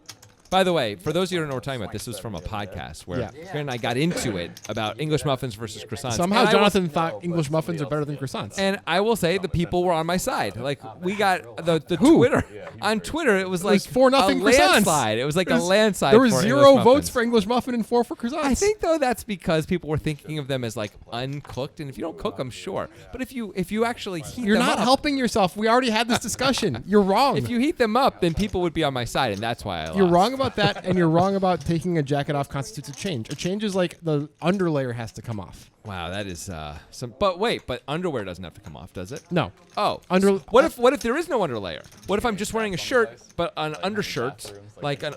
By the way, for those of you who don't know what we're talking about, this was from a podcast where Yeah. Grant and I got into it about English muffins versus croissants. somehow And I was- Jonathan thought English muffins are better than croissants. And I will say the people were on my side. Like we got the Who? Twitter on Twitter. It was like was 4-0 a croissants. landslide. It was like a landslide. There was for 0 English votes muffins. for English muffin and 4 for croissants. I think though that's because people were thinking of them as like uncooked, and if you don't cook them, sure. But if you actually heat you're them not up, helping yourself. We already had this discussion. You're wrong. if you heat them up, then people would be on my side, and that's why I lost. You're wrong about that, and you're wrong about taking a jacket off constitutes a change. A change is like the underlayer has to come off. Wow, that is some. But wait, but underwear doesn't have to come off, does it? No. Oh, Under- what if there is no underlayer? What if I'm just wearing a shirt, but an undershirt, like an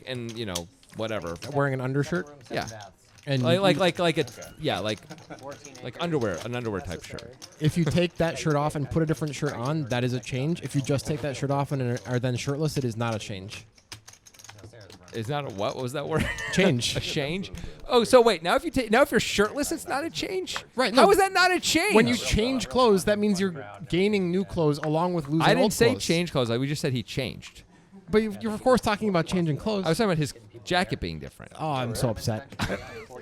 and you know whatever, Wearing an undershirt yeah, and like a yeah like underwear, an underwear type shirt. if you take that shirt off and put a different shirt on, that is a change. If you just take that shirt off and are then shirtless, it is not a change. Is that a what? What was that word? Change. A change? Oh, so wait. Now if you're shirtless, it's not a change. Right, no. How is that not a change? When you change clothes, that means you're gaining new clothes along with losing I didn't old say clothes. change clothes. We just said he changed. But you're of course talking about changing clothes. I was talking about his jacket being different. Oh, I'm so upset.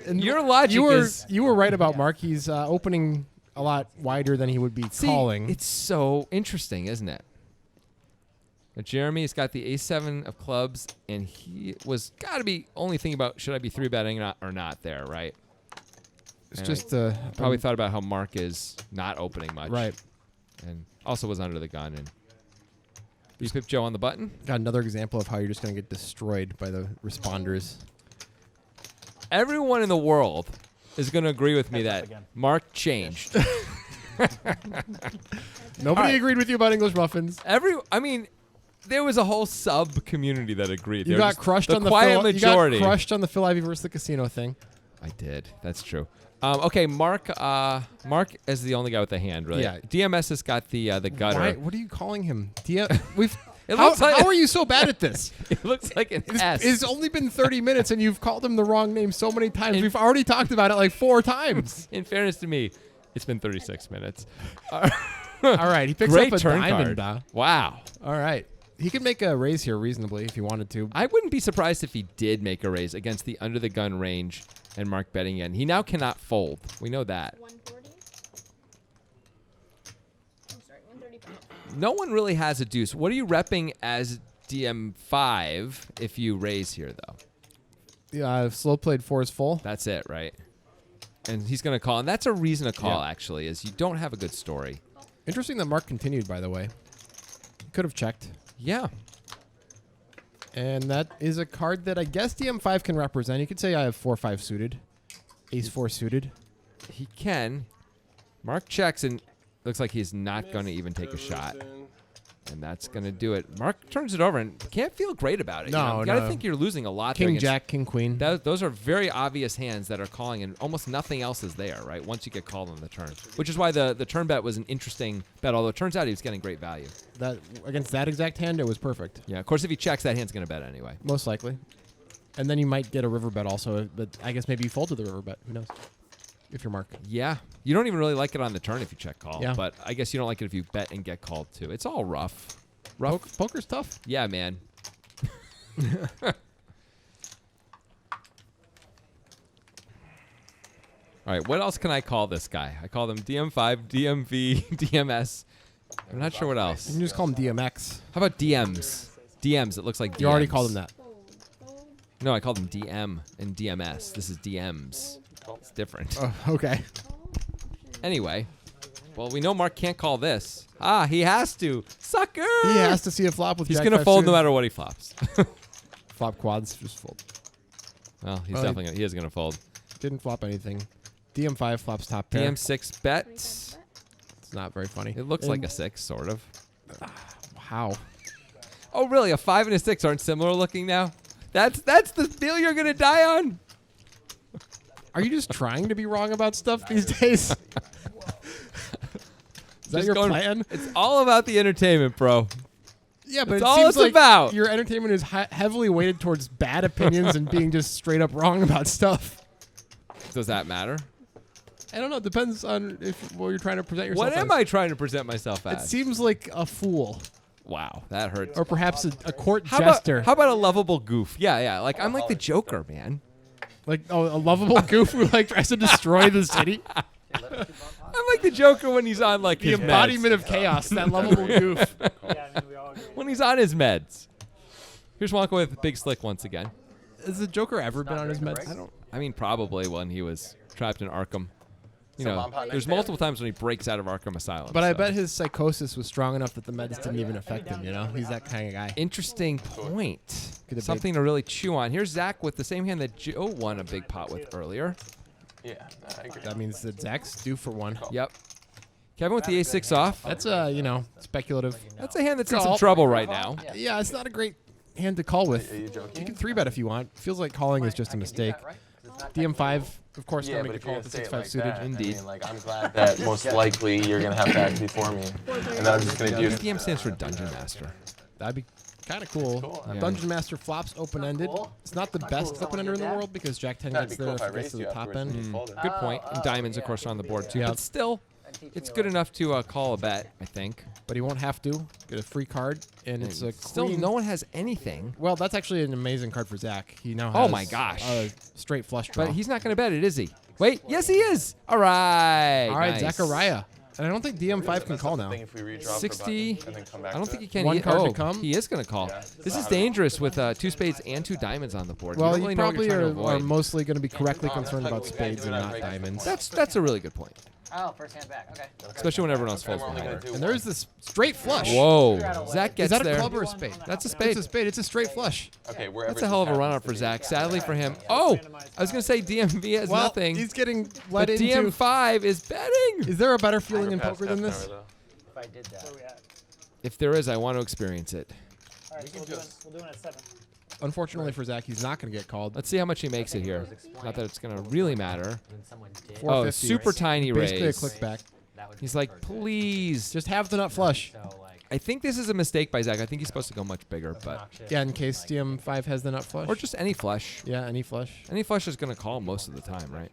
And Your logic you were is you were right about Mark. He's opening a lot wider than he would be See, calling. It's so interesting, isn't it? But Jeremy's got the A7 of clubs, and he was got to be only thinking about should I be 3-betting or not there, right? It's and just Probably thought about how Mark is not opening much. right. And also was under the gun. And you pip Joe on the button. Got another example of how you're just going to get destroyed by the responders. Everyone in the world is going to agree with me that Mark changed. Nobody right. agreed with you about English muffins. I mean, there was a whole sub community that agreed. You They were got just crushed the on the quiet Phil, majority. You got crushed on the Phil Ivey versus the casino thing. I did. That's true. Okay, Mark. Mark is the only guy with the hand, really. Yeah. DMS has got the gutter. Why, what are you calling him? We've. It how, looks like- how are you so bad at this? It looks like an S. It's only been 30 minutes and you've called him the wrong name so many times. We've already talked about it like 4 times. In fairness to me, it's been 36 minutes. All right, he picks Great up a turn diamond. card. Wow. All right. He could make a raise here reasonably if he wanted to. I wouldn't be surprised if he did make a raise against the under the gun range and Mark betting in. He now cannot fold. We know that. 140. I'm sorry, 135. No one really has a deuce. What are you repping as DM5 if you raise here, though? Yeah, slow played 4 is full. That's it, right? And he's going to call. And that's a reason to call, Yeah. actually, is you don't have a good story. Interesting that Mark continued, by the way. Could have checked. Yeah. And that is a card that I guess DM5 can represent. You could say I have 4-5 suited. Ace 4 suited. He can. Mark checks, and looks like he's not going to even take a shot. And that's going to do it. Mark turns it over and can't feel great about it. No, you got to no. think you're losing a lot. there King against- Jack, King Queen. Those are very obvious hands that are calling, and almost nothing else is there, right? Once you get called on the turn. Which is why the turn bet was an interesting bet, although it turns out he was getting great value. That against that exact hand, it was perfect. Yeah, of course, if he checks, that hand's going to bet anyway. Most likely. And then you might get a river bet also, but I guess maybe you fold to the river bet. Who knows? If you're Mark. Yeah. You don't even really like it on the turn if you check call. Yeah. But I guess you don't like it if you bet and get called, too. It's all rough. Poker's tough. Yeah, man. All right, what else can I call this guy? I call them DM5, DMV, DMS. I'm not sure what You else. can just call him DMX. How about DMs? DMs, it looks like DMs. You already called him that. No, I called them DM and DMS. This is DMs. It's different. Oh, okay. Anyway, well, we know Mark can't call this. Ah, he has to. Sucker! He has to see a flop with He's Jack going to 5 fold no suited. matter what he flops. Flop quads, just fold. Well, he's Well, definitely gonna, he is going to fold. Didn't flop anything. DM5 flops top pair. DM6 bet. It's not very funny. It looks like a 6, sort of. How? Oh, really? A 5 and a 6 aren't similar looking now? That's the deal you're going to die on? Are you just trying to be wrong about stuff these days? Is that Just your going- plan? It's all about the entertainment, bro. Yeah, but That's it all seems it's like about. your entertainment is heavily weighted towards bad opinions and being just straight up wrong about stuff. Does that matter? I don't know. It depends on what you're trying to present yourself What am as. I trying to present myself It as? seems like a fool. Wow, that hurts. Or perhaps a court How jester. about a lovable goof? Yeah. Like, I'm like the Joker, man. Like a lovable goof who like tries to destroy the city. I'm like the Joker when he's on, like, The his embodiment meds. of chaos. That lovable goof. Yeah, I mean, we all agree. When he's on his meds. Here's Wonka with Big Slick once again. Has the Joker ever been on his meds? I mean, probably when he was trapped in Arkham. You So know, Mom Pot there's next multiple times when he breaks out of Arkham Asylum. But I so. bet his psychosis was strong enough that the meds didn't even affect him, you know? He's that kind of guy. Interesting point. Good debate. Something to really chew on. Here's Zach with the same hand that Joe won a big pot with earlier. Yeah, I agree. That means that Zach's due for one. Yep. Kevin with the A6 off. That's, speculative. That's a hand that's in Call. some trouble right now. Yeah, it's not a great hand to call with. Are you You joking? can 3-bet if you want. Feels like calling is just a mistake. DM5, of course, Yeah, gonna but make if the you're call gonna with the say it 6-5 like suited. that, Indeed. I mean, like, I'm glad that most likely you're gonna have to act before me, and I'm just gonna do. DM stands for Dungeon Master. That'd be kind of cool. Cool. Yeah. Dungeon Master flops open-ended. It's not the best open-ender in the world because Jack 10 That'd gets be there cool if if I it gets raised to you the top afterwards end. and you folded. Good point. And diamonds, of course, are on the board too. Yeah. But still, it's good enough to call a bet, I think. But he won't have to. Get a free card, and it's a Still, queen. no one has anything. Well, that's actually an amazing card for Zach. He now has Oh my gosh. a straight flush draw. But he's not going to bet it, is he? Wait, yes, he is. All right. All right, nice. Zachariah. And I don't think DM5 can That's call the now. thing if we redraw for 60. button and then come back I don't to think it. he can. One He- card to oh, come? He is going to call. Yeah. This is dangerous with 2 spades and 2 diamonds on the board. Well, don't you really know what probably you're trying to are avoid. mostly going to be correctly Oh, concerned that's about like we spades can't and do not that right diamonds. That's a really good point. Oh, first hand back. Okay. Especially when everyone else I'm folds only behind gonna her. do And there's this straight flush. Whoa. Zach Is gets that a there. club or a spade? That's a It's spade. a spade. It's a straight flush. Okay, wherever That's a hell of a this run up happens for to Zach. be. Sadly for him. Oh, I was going to say DMV has Well, nothing. he's getting But led into. DM5 is betting. Is there a better feeling in Never poker passed than half this? an hour, If I did that. So we at? If there is, I want to experience it. All right, so we'll do it at 7. Unfortunately for Zach, he's not going to get called. Let's see how much he makes it here. Not that it's going to really matter. And then someone did. Four- Oh, 450. super tiny Basically raise. a click back. That would He's be like, perfect. please. Just have the nut flush. So, like, I think this is a mistake by Zach. I think he's supposed to go much bigger, but obnoxious. Yeah, in case DM5 has the nut flush. or just any flush. Yeah, any flush. Any flush is going to call most of the time, right?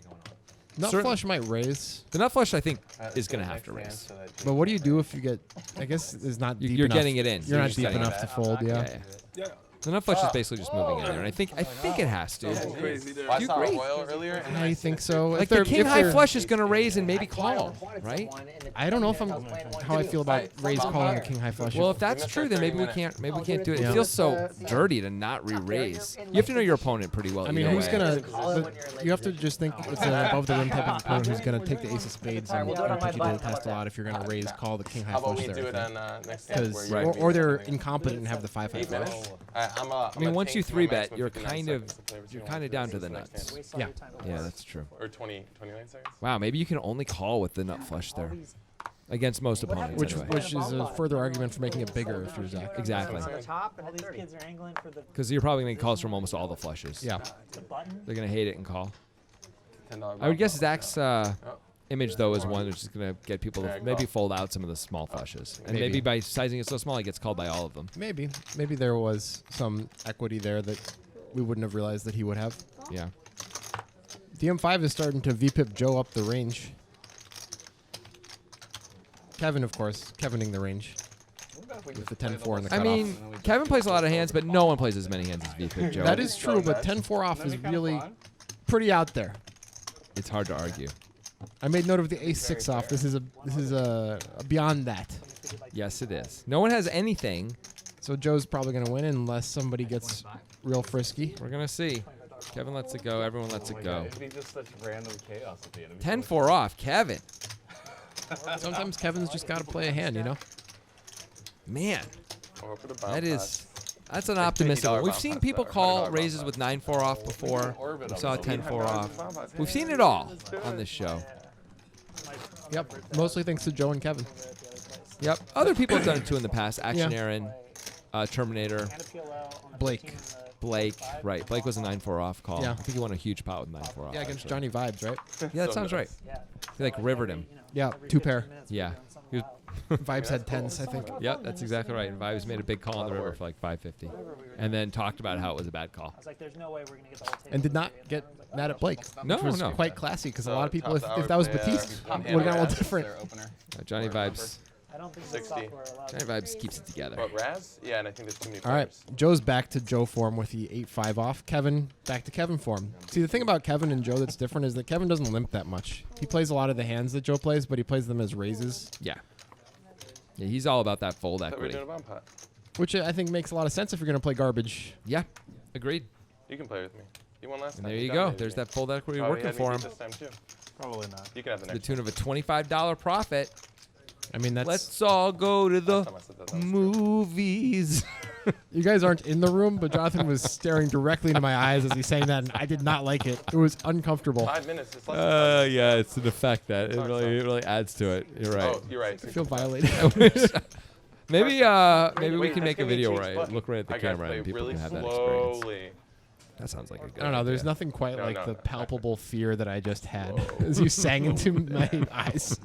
Nut Certain- flush might raise. The nut flush, I think, That's is going to the have to next raise. hand, so that But what do you do if you get? I guess it's not deep You're enough. getting it in. You're not just deep getting enough it. to fold. Yeah. Yeah. Yeah. The nut flush is basically just moving in there, and I think it has to. Crazy there. Well, I saw a great. royal earlier. and I think so. Like If the they're- king if high they're- flush is going to raise and maybe call, right? I don't know if how I feel about raise calling the king high flush. Well, if that's true, then maybe we can't. Maybe we can't do it. It feels so dirty to not re-raise. You have to know your opponent pretty well. I mean, either who's way. gonna? You have to just think it's an above the rim type of opponent who's gonna take the ace of spades and put you to the test a lot if you're gonna raise call the king high How about flush we do there. it I think. on next hand? Because where you Right. beat or they're me? incompetent and have the 5 high 8 flush. minutes? I mean, once you 3-bet, you're kind of down to the nuts. Waste all Yeah. your time. Yeah, that's true. Or 29 seconds? Wow, maybe you can only call with the nut flush there against most opponents. Which Anyway. which is a further argument for making it bigger if you're Zach. Exactly. On the top and All at these 30. kids are angling for the Because you're probably going to calls from almost all the flushes. Yeah. button. They're going to hate it and call. $10 I would guess bump. Zach's image, though, is one that's just going to get people to maybe fold out some of the small flushes. And maybe Maybe. by sizing it so small, he gets called by all of them. Maybe there was some equity there that we wouldn't have realized that he would have. Yeah. DM5 is starting to VPip Joe up the range. Kevin, of course, Kevining the range with the 10-4 and the I cutoff. mean, Kevin plays a lot of hands, but no one plays as many hands as VPip Joe. That is true, but 10-4 off is really pretty out there. It's hard to argue. I made note of the ace-6 off. This is a beyond that. Yes, it is. No one has anything. So Joe's probably going to win unless somebody gets real frisky. We're going to see. Kevin lets it go. Everyone lets it go. It'd be just such random chaos at the end. 10-4 off. Kevin. Sometimes Kevin's just got to play a hand, you know? Man, Or for the bomb that's an optimistic one. $50 We've seen bomb people pots, call $100 raises bomb with pots. 9-4 off before. Orbit We of saw them. 10-4 off. Bomb pots. We've Yeah, seen yeah, it all let's do on it. this show. Yep. Mostly thanks to Joe and Kevin. Yep. Other people have done it too in the past. Action Yeah. Aaron, Terminator, And a PLL on the Blake. 15, Blake. Right. Blake was a 9-4 off call. Yeah. I think he won a huge pot with 9-4 off. Yeah, against actually. Johnny Vibes, right? Yeah, that So sounds right. Yeah. He like rivered him. Yeah, every 2 15 pair. minutes we're Yeah. doing something He was, Vibes had 10s, I think. yep, that's exactly right. And Vibes made a big call on the river for like 550, and then talked about how it was a bad call. I was like, there's no way we're gonna get the whole table. And did not get mad at Blake. No, which was no. quite classy because a lot of people, Top if hour that was play, Batiste, top would have got a hammer little as different. their opener. Johnny Vibes. I don't think 60. the software allows Johnny it. Vibes keeps it together. What, Raz? Yeah, and I think there's too many All right, players. Joe's back to Joe form with the 8-5 off. Kevin back to Kevin form. See, the thing about Kevin and Joe that's different is that Kevin doesn't limp that much. He plays a lot of the hands that Joe plays, but he plays them as raises, Yeah. Yeah, he's all about that fold I thought we were equity. doing a bomb pot. which I think makes a lot of sense if you're going to play garbage. Yeah, agreed. You can play with me. You won last And time. there you got go. me with There's me. that fold equity Probably working had me for beat him. This time too. Probably not. You can have the To the next tune of a $25 profit. I mean, that's Let's all go to the Last time I said that was true. movies. you guys aren't in the room, but Jonathan was staring directly into my eyes as he sang that, and I did not like it. It was uncomfortable. 5 minutes. It's less than 5 minutes. Yeah, it's an effect that it Sorry, really adds to it. You're right. Oh, you're right. I feel violated. Maybe maybe we Wait, can make a can we video change where I button? look right at the I gotta camera play and people really can have that experience. slowly. That sounds like a good I don't know. There's idea. nothing quite No, like no, the no. palpable fear that I just had as you sang into my eyes.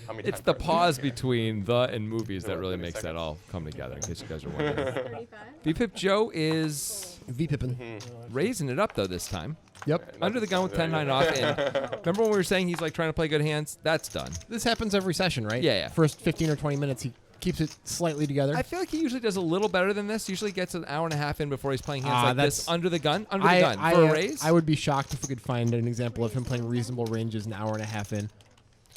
How many It's times the are we- pause between the and movies that What, really 30 makes that seconds? all come together, in case you guys are wondering. 35. VPIP Joe is V Pippin. raising it up, though, this time. Yep. Under the gun with 10-9 off. And remember when we were saying he's like trying to play good hands? That's done. This happens every session, right? Yeah, yeah. First 15 or 20 minutes, he keeps it slightly together. I feel like he usually does a little better than this. Usually gets an hour and a half in before he's playing hands like this that's- under the gun. Under the gun. For a raise? I would be shocked if we could find an example of him playing reasonable ranges an hour and a half in.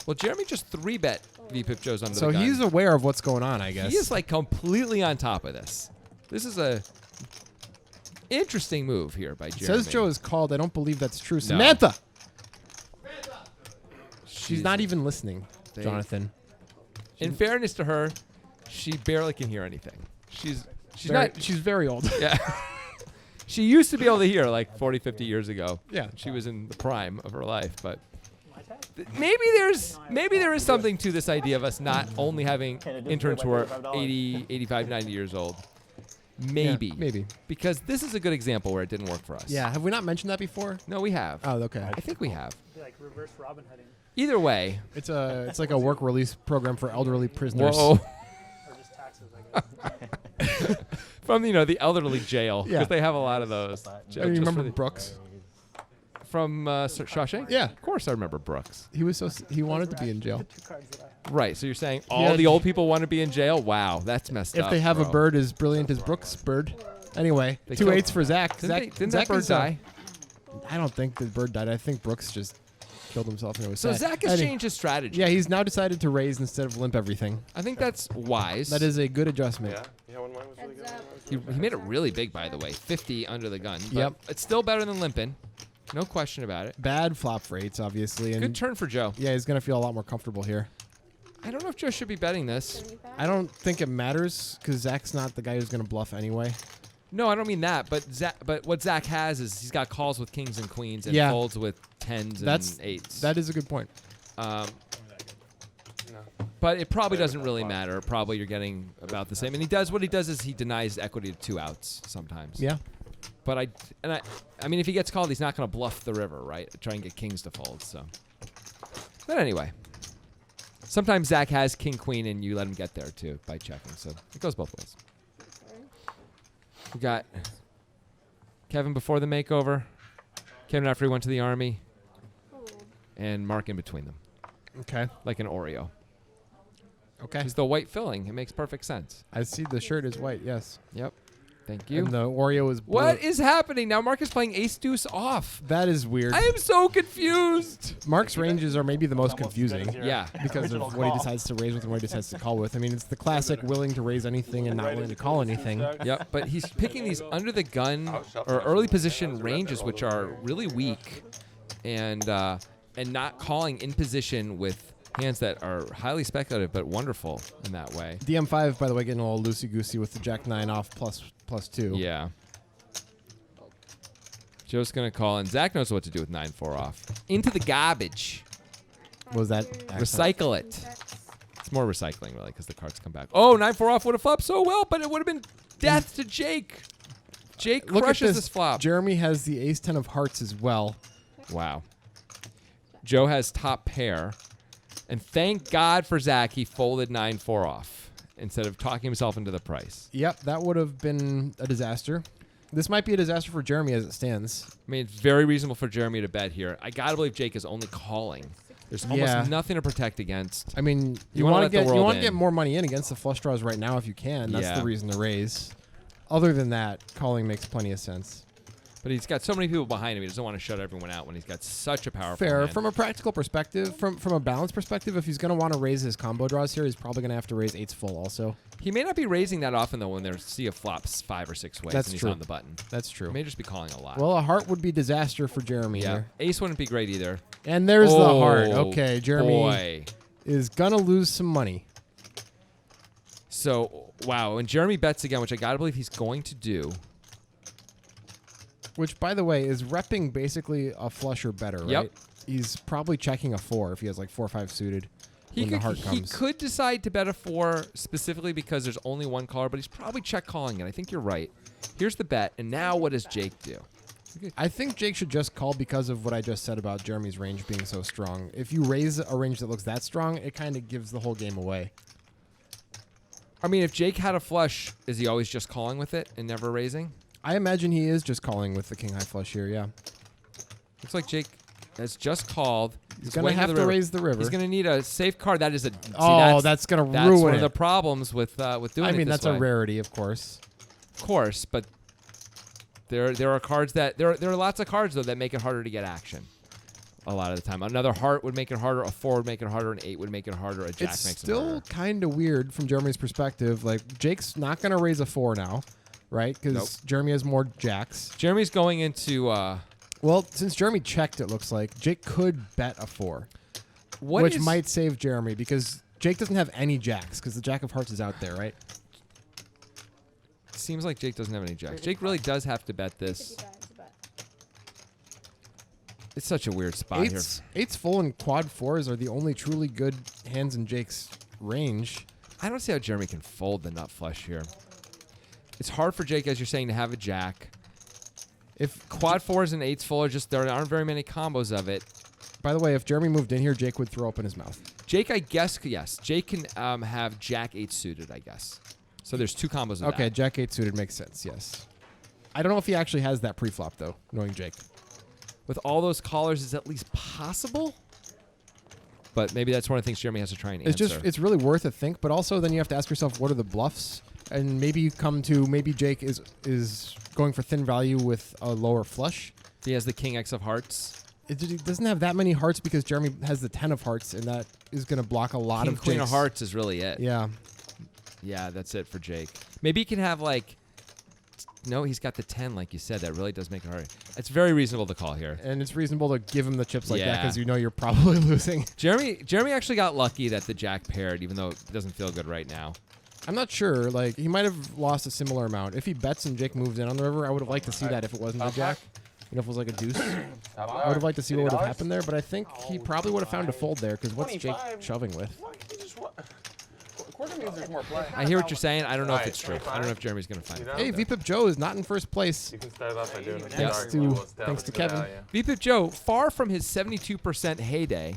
Well, Jeremy just 3-bet VPIP Joe's under So the gun. he's aware of what's going on, I guess. He is like completely on top of this. This is a interesting move here by Jeremy. Says Joe is called. I don't believe that's true. Samantha! She's not even listening, They- Jonathan. In fairness to her, she barely can hear anything. She's She's very old. Yeah. She used to be able to hear like 40, 50 years ago. Yeah. She was in the prime of her life, but My tag? maybe there is something to this idea of us not only having interns who are 80, 85, 90 years old. Maybe. Yeah, maybe. Because this is a good example where it didn't work for us. Yeah. Have we not mentioned that before? No, we have. Oh, okay. I think we have. Be like reverse Robin Hooding Either way. It's like a work release program for elderly prisoners. Whoa. or just taxes, I guess. From, the elderly jail. Because Yeah. they have a lot of those. Oh, Just you for remember the- Brooks? From Shawshank? Yeah. Of course I remember Brooks. He was he wanted to be in jail. The 2 cards that I have. Right, so you're saying all Yeah. the old people want to be in jail? Wow, that's messed If up. they have a bro. bird as brilliant as Brooks' bird. Anyway, They 2 killed- 8s for Zach. Didn't that bird is, die? I don't think the bird died. I think Brooks just killed himself and it was So sad. Zach has Any- changed his strategy. Yeah, he's now decided to raise instead of limp everything. I think that's wise. That is a good adjustment. Yeah. Yeah, one of mine was really Heads good. up. He made it really big, by the way. 50 under the gun. But Yep. It's still better than limping. No question about it. Bad flop for 8s, obviously. And Good turn for Joe. yeah, he's going to feel a lot more comfortable here. I don't know if Joe should be betting this. 75. I don't think it matters because Zach's not the guy who's going to bluff anyway. No, I don't mean that. But what Zach has is he's got calls with kings and queens and Yeah. folds with 10s That's- and 8s. That is a good point. But it probably doesn't really matter. Probably you're getting about the same. And what he does is he denies equity to 2 outs sometimes. Yeah. But I mean, if he gets called, he's not going to bluff the river, right? Try and get kings to fold. So, but anyway, sometimes Zach has king queen, and you let him get there too by checking. So it goes both ways. We got Kevin before the makeover, Kevin after he went to the army, and Mark in between them, Okay. like an Oreo. Okay. Because the white filling, it makes perfect sense. I see the shirt is white, yes. Yep. Thank you. And the Oreo is blue. What is happening now? Mark is playing ace deuce off. That is weird. I am so confused. Mark's ranges are maybe the most Almost as good confusing. as your Yeah. Because original of what he call. decides to raise with and what he decides to call with. I mean, it's the classic willing to raise anything and not willing to call anything. Yep, but he's picking these under the gun or early position ranges, which are really weak, and not calling in position with hands that are highly speculative but wonderful in that way. DM5, by the way, getting a little loosey-goosey with the Jack-9 off +2. Yeah. Joe's going to call, and Zach knows what to do with 9-4 off. Into the garbage. What was that? Recycle it. It's more recycling, really, because the cards come back. Oh, 9-4 off would have flopped so well, but it would have been death to Jake. Jake Look crushes at this flop. Jeremy has the ace-10 of hearts as well. Wow. Joe has top pair. And thank God for Zach, he folded 9-4 off instead of talking himself into the price. Yep, that would have been a disaster. This might be a disaster for Jeremy as it stands. I mean, it's very reasonable for Jeremy to bet here. I got to believe Jake is only calling. There's almost nothing to protect against. I mean, You you wanna want let to the get world in. more money in against the flush draws right now if you can. That's Yeah. the reason to raise. Other than that, calling makes plenty of sense. But he's got so many people behind him, he doesn't want to shut everyone out when he's got such a powerful Fair. hand. From a practical perspective, from a balance perspective, if he's going to want to raise his combo draws here, he's probably going to have to raise eights full also. He may not be raising that often, though, when there's sea of flops 5 or 6 ways That's and he's true. on the button. That's true. He may just be calling a lot. Well, a heart would be disaster for Jeremy yeah. here. Ace wouldn't be great either. And there's the heart. Oh, Okay, Jeremy boy. is going to lose some money. So, wow. And Jeremy bets again, which I got to believe he's going to do. Which, by the way, is repping basically a flush or better, Yep. right? He's probably checking a 4 if he has like 4 or 5 suited when the heart He comes. could decide to bet a 4 specifically because there's only one caller, but he's probably check calling it. I think you're right. Here's the bet, and now what does Jake do? I think Jake should just call because of what I just said about Jeremy's range being so strong. If you raise a range that looks that strong, it kind of gives the whole game away. I mean, if Jake had a flush, is he always just calling with it and never raising? I imagine he is just calling with the king high flush here, yeah. Looks like Jake has just called. He's going to have to raise the river. He's going to need a safe card. That is a. That's going to That's ruin one it. of the problems with doing it. I mean, this that's way. a rarity, of course. Of course, but there are cards that there are lots of cards though that make it harder to get action. A lot of the time, another heart would make it harder. A 4 would make it harder. An 8 would make it harder. A jack It's makes it still harder. kind of weird from Jeremy's perspective. Like, Jake's not going to raise a 4 now, right? Because Nope. Jeremy has more jacks. Jeremy's going into Well, since Jeremy checked, it looks like Jake could bet a 4, what which is- might save Jeremy because Jake doesn't have any jacks because the jack of hearts is out there, right? Seems like Jake doesn't have any jacks. Jake really does have to bet this. 55 to bet. It's such a weird spot here. Eights full and quad 4s are the only truly good hands in Jake's range. I don't see how Jeremy can fold the nut flush here. It's hard for Jake, as you're saying, to have a jack. If quad 4s and 8s full are just, there aren't very many combos of it. By the way, if Jeremy moved in here, Jake would throw up in his mouth. Jake, I guess, yes. Jake can have jack 8 suited, I guess. So there's 2 combos of Okay, that. jack 8 suited makes sense, yes. I don't know if he actually has that pre-flop, though, knowing Jake. With all those callers, it's at least possible. But maybe that's one of the things Jeremy has to try and answer. It's really worth a think, but also then you have to ask yourself, what are the bluffs? And maybe you come to, maybe Jake is going for thin value with a lower flush. He has the king X of hearts. It doesn't have that many hearts because Jeremy has the 10 of hearts, and that is going to block a lot King of queen of Jake's- hearts is really it. Yeah. Yeah, that's it for Jake. Maybe he can have like... No, he's got the 10, like you said. That really does make it hard. It's very reasonable to call here. And it's reasonable to give him the chips like that Yeah. because you know you're probably losing. Jeremy actually got lucky that the jack paired, even though it doesn't feel good right now. I'm not sure. Like, he might have lost a similar amount. If he bets and Jake moved in on the river, I would have liked to see that if it wasn't a jack. You know, if it was like a deuce. I would have liked to see what would have happened there, but I think he probably would have found a fold there because what's Jake shoving with? Quarter means there's more play. I hear what you're saying. I don't know if it's true. I don't know if Jeremy's going to find it. Hey, VPIP Joe is not in first place. You can start off by doing it. Thanks to Kevin. VPIP Joe, far from his 72% heyday,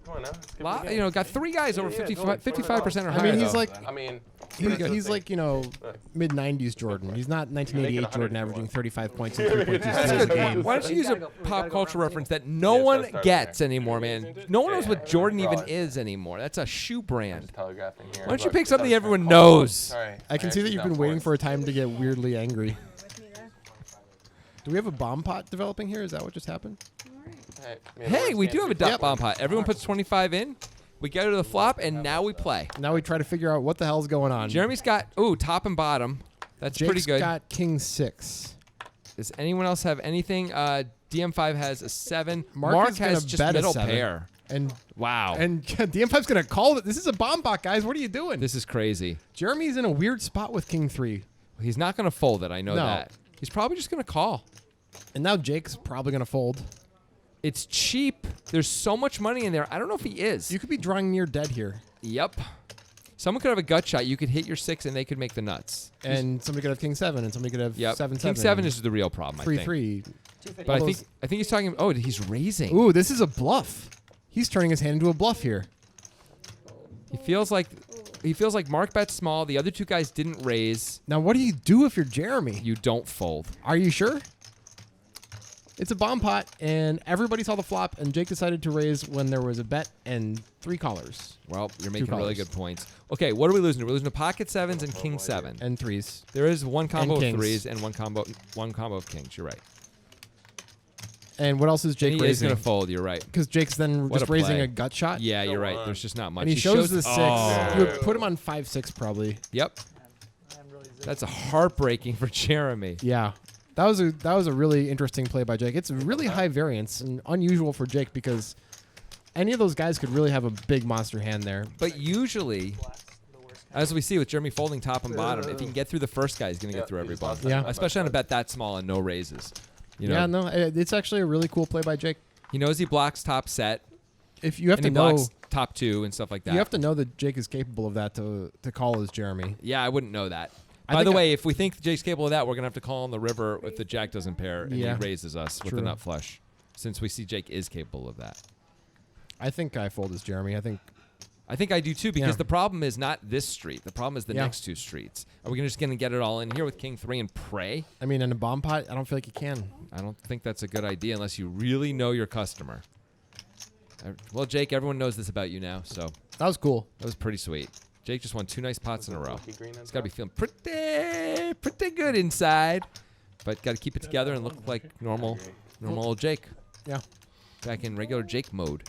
Come on now. Let's give it a game. got 3 guys over 55% or higher. I mean, he's though. like, I mean, He's like, mid 90s Jordan. He's not 1988 Jordan averaging 35 points and 3.2 steals a game. Why don't you use a pop culture reference that no one gets anymore, man? No one knows what Jordan even is anymore. That's a shoe brand. Telegraphing here. Why don't you pick something everyone knows? Sorry. I can see that you've been waiting for a time to get weirdly angry. Do we have a bomb pot developing here? Is that what just happened? Hey, we do have a bomb pot. Everyone puts 25 in. We go to the flop, and now we play. Now we try to figure out what the hell's going on. Jeremy's got, top and bottom. That's Jake's pretty good. got king 6. Does anyone else have anything? DM5 has a 7. Mark is has gonna just bet a middle 7. pair. And Wow. And DM5's going to call it. This is a bomb pot, guys. What are you doing? This is crazy. Jeremy's in a weird spot with king 3. He's not going to fold it. I know No. that. He's probably just going to call. And now Jake's probably going to fold. It's cheap. There's so much money in there. I don't know if he is. You could be drawing near dead here. Yep. Someone could have a gut shot. You could hit your 6, and they could make the nuts. And somebody could have king 7, and somebody could have 7-7. King 7 is the real problem, I think. 3-3. But I think he's talking. Oh, he's raising. Ooh, this is a bluff. He's turning his hand into a bluff here. He feels like Mark bet small. The other two guys didn't raise. Now, what do you do if you're Jeremy? You don't fold. Are you sure? It's a bomb pot, and everybody saw the flop, and Jake decided to raise when there was a bet and 3 callers. Well, you're making callers. really good points. Okay, what are we losing to? We're losing to pocket 7s and king 7. And 3s. There is one combo of kings. 3s and one combo of kings. You're right. And what else is Jake He is raising? going to fold. You're right. Because Jake's then What just a raising play. a gut shot. Yeah, you're right. There's just not much. And he shows the 6. Oh. You would put him on 5-6 probably. Yep. I'm really zipped. That's a heartbreaking for Jeremy. Yeah. That was a really interesting play by Jake. It's really high variance and unusual for Jake because any of those guys could really have a big monster hand there. But usually, The worst. as we see with Jeremy folding top and bottom, if he can get through the first guy, he's going to get through everybody. Yeah. Especially on a bet that small and no raises. You know? Yeah, no, it's actually a really cool play by Jake. He knows he blocks top set. If you have And to he know, blocks top 2 and stuff like that. you have to know that Jake is capable of that to call as Jeremy. Yeah, I wouldn't know that. I By the think way, if we think Jake's capable of that, we're going to have to call on the river if the jack doesn't pair and Yeah. he raises us with the True. nut flush, since we see Jake is capable of that. I think I fold as Jeremy. I think I think I do too, because Yeah. the problem is not this street. The problem is the Yeah. next 2 streets. Are we just going to get it all in here with king 3 and pray? I mean, in a bomb pot, I don't feel like you can. I don't think that's a good idea unless you really know your customer. Well, Jake, everyone knows this about you now, so That was cool. that was pretty sweet. Jake just won 2 nice pots in a row. Lucky green He's got to be feeling pretty good inside, but got to keep it together and look like normal old Jake. Yeah. Back in regular Jake mode.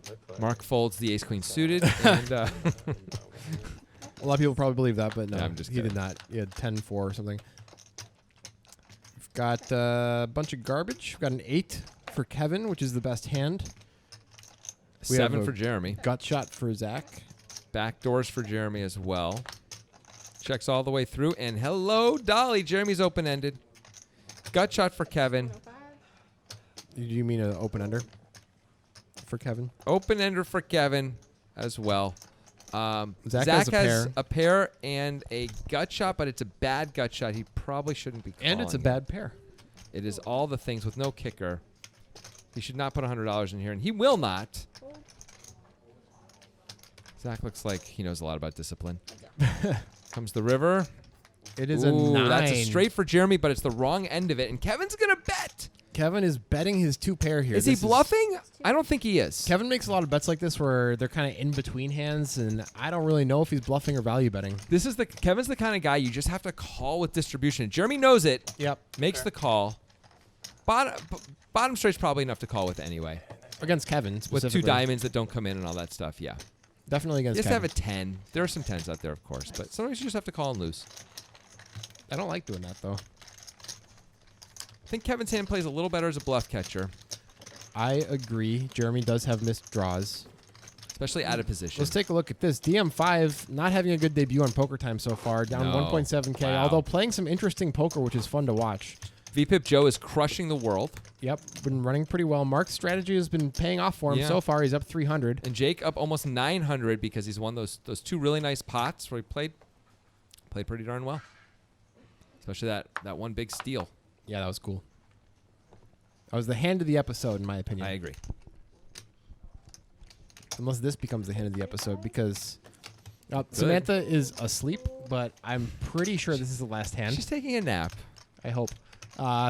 Good play. Mark folds the ace queen suited, and A lot of people probably believe that, but no, Yeah, I'm just he kidding. did not. He had 10-4 or something. We've got a bunch of garbage. We've got an 8 for Kevin, which is the best hand. We have 7 a- for Jeremy. Gut shot for Zach. Back doors for Jeremy as well. Checks all the way through, and hello, Dolly. Jeremy's open-ended. Gut shot for Kevin. Do you mean an open ender for Kevin? Open-ender for Kevin as well. Zach has a pair. a pair and a gut shot, but it's a bad gut shot. He probably shouldn't be calling And it's a it. bad pair. It is all the things with no kicker. He should not put $100 in here, and he will not. Zach looks like he knows a lot about discipline. Comes the river. It is Ooh, a 9. that's a straight for Jeremy, but it's the wrong end of it, and Kevin's going to bet. Kevin is betting his 2 pair here. Is he bluffing? I don't think he is. Kevin makes a lot of bets like this where they're kind of in between hands, and I don't really know if he's bluffing or value betting. Kevin's the kind of guy you just have to call with distribution. Jeremy knows it. Yep. Makes the call. Bottom straight's probably enough to call with anyway. Against Kevin, With 2 specifically. diamonds that don't come in and all that stuff, yeah. Definitely You against just have Kevin. a 10. There are some 10s out there, of course, but sometimes you just have to call and lose. I don't like doing that, though. I think Kevin's hand plays a little better as a bluff catcher, I agree. Jeremy does have missed draws. especially out of position. Let's take a look at this. DM5 not having a good debut on Poker Time so far, down No. 1.7K, Wow. although playing some interesting poker, which is fun to watch. VPIP Joe is crushing the world, Yep, been running pretty well. Mark's strategy has been paying off for him Yeah. so far. He's up 300. and Jake up almost 900 because he's won those 2 really nice pots where he played pretty darn well. Especially that one big steal. Yeah, that was cool. That was the hand of the episode, in my opinion. I agree. Unless this becomes the hand of the episode, because Samantha is asleep, but I'm pretty sure this is the last hand. She's taking a nap. I hope.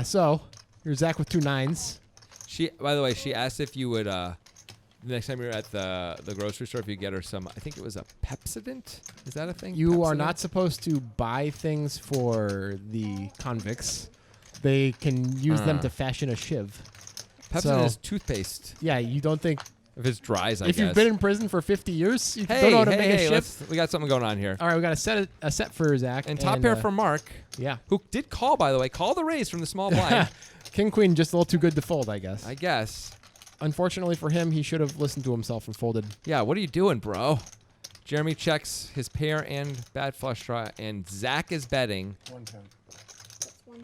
So, here's Zach with 2 9s. By the way, she asked if you would, the next time you're at the grocery store, if you get her some, I think it was a Pepsodent. Is that a thing? You are Pepsodent? not supposed to buy things for the convicts. They can use them to fashion a shiv. Pepsodent is toothpaste. Yeah, you don't think... If it's dries, I guess. If you've been in prison for 50 years, you don't know how to make a shiv. We got something going on here. All right, we got a set for Zach. And top pair for Mark. Yeah. Who did call, by the way. Call the raise from the small blind. King Queen just a little too good to fold, I guess. I guess. Unfortunately for him, he should have listened to himself and folded. Yeah, what are you doing, bro? Jeremy checks his pair and bad flush draw, and Zach is betting. 110.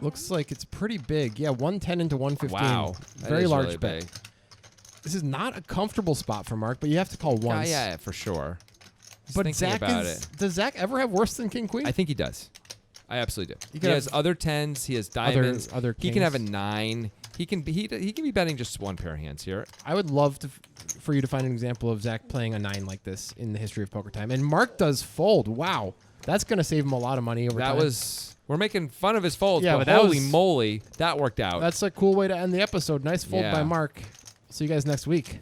Looks like it's pretty big. Yeah, 110 into 115. Wow. That Very is large really bet. big. This is not a comfortable spot for Mark, but you have to call once. Yeah, for sure. Just But thinking Zach about is... it. Does Zach ever have worse than King Queen? I think he does. I absolutely do. You He could has have other tens. He has diamonds. other He can have a kings. 9. He can be betting just one pair of hands here. I would love for you to find an example of Zach playing a 9 like this in the history of poker time. And Mark does fold. Wow. That's going to save him a lot of money over time. We're making fun of his folds, Yeah, but but that holy was- moly, that worked out. That's a cool way to end the episode. Nice fold Yeah. by Mark. See you guys next week.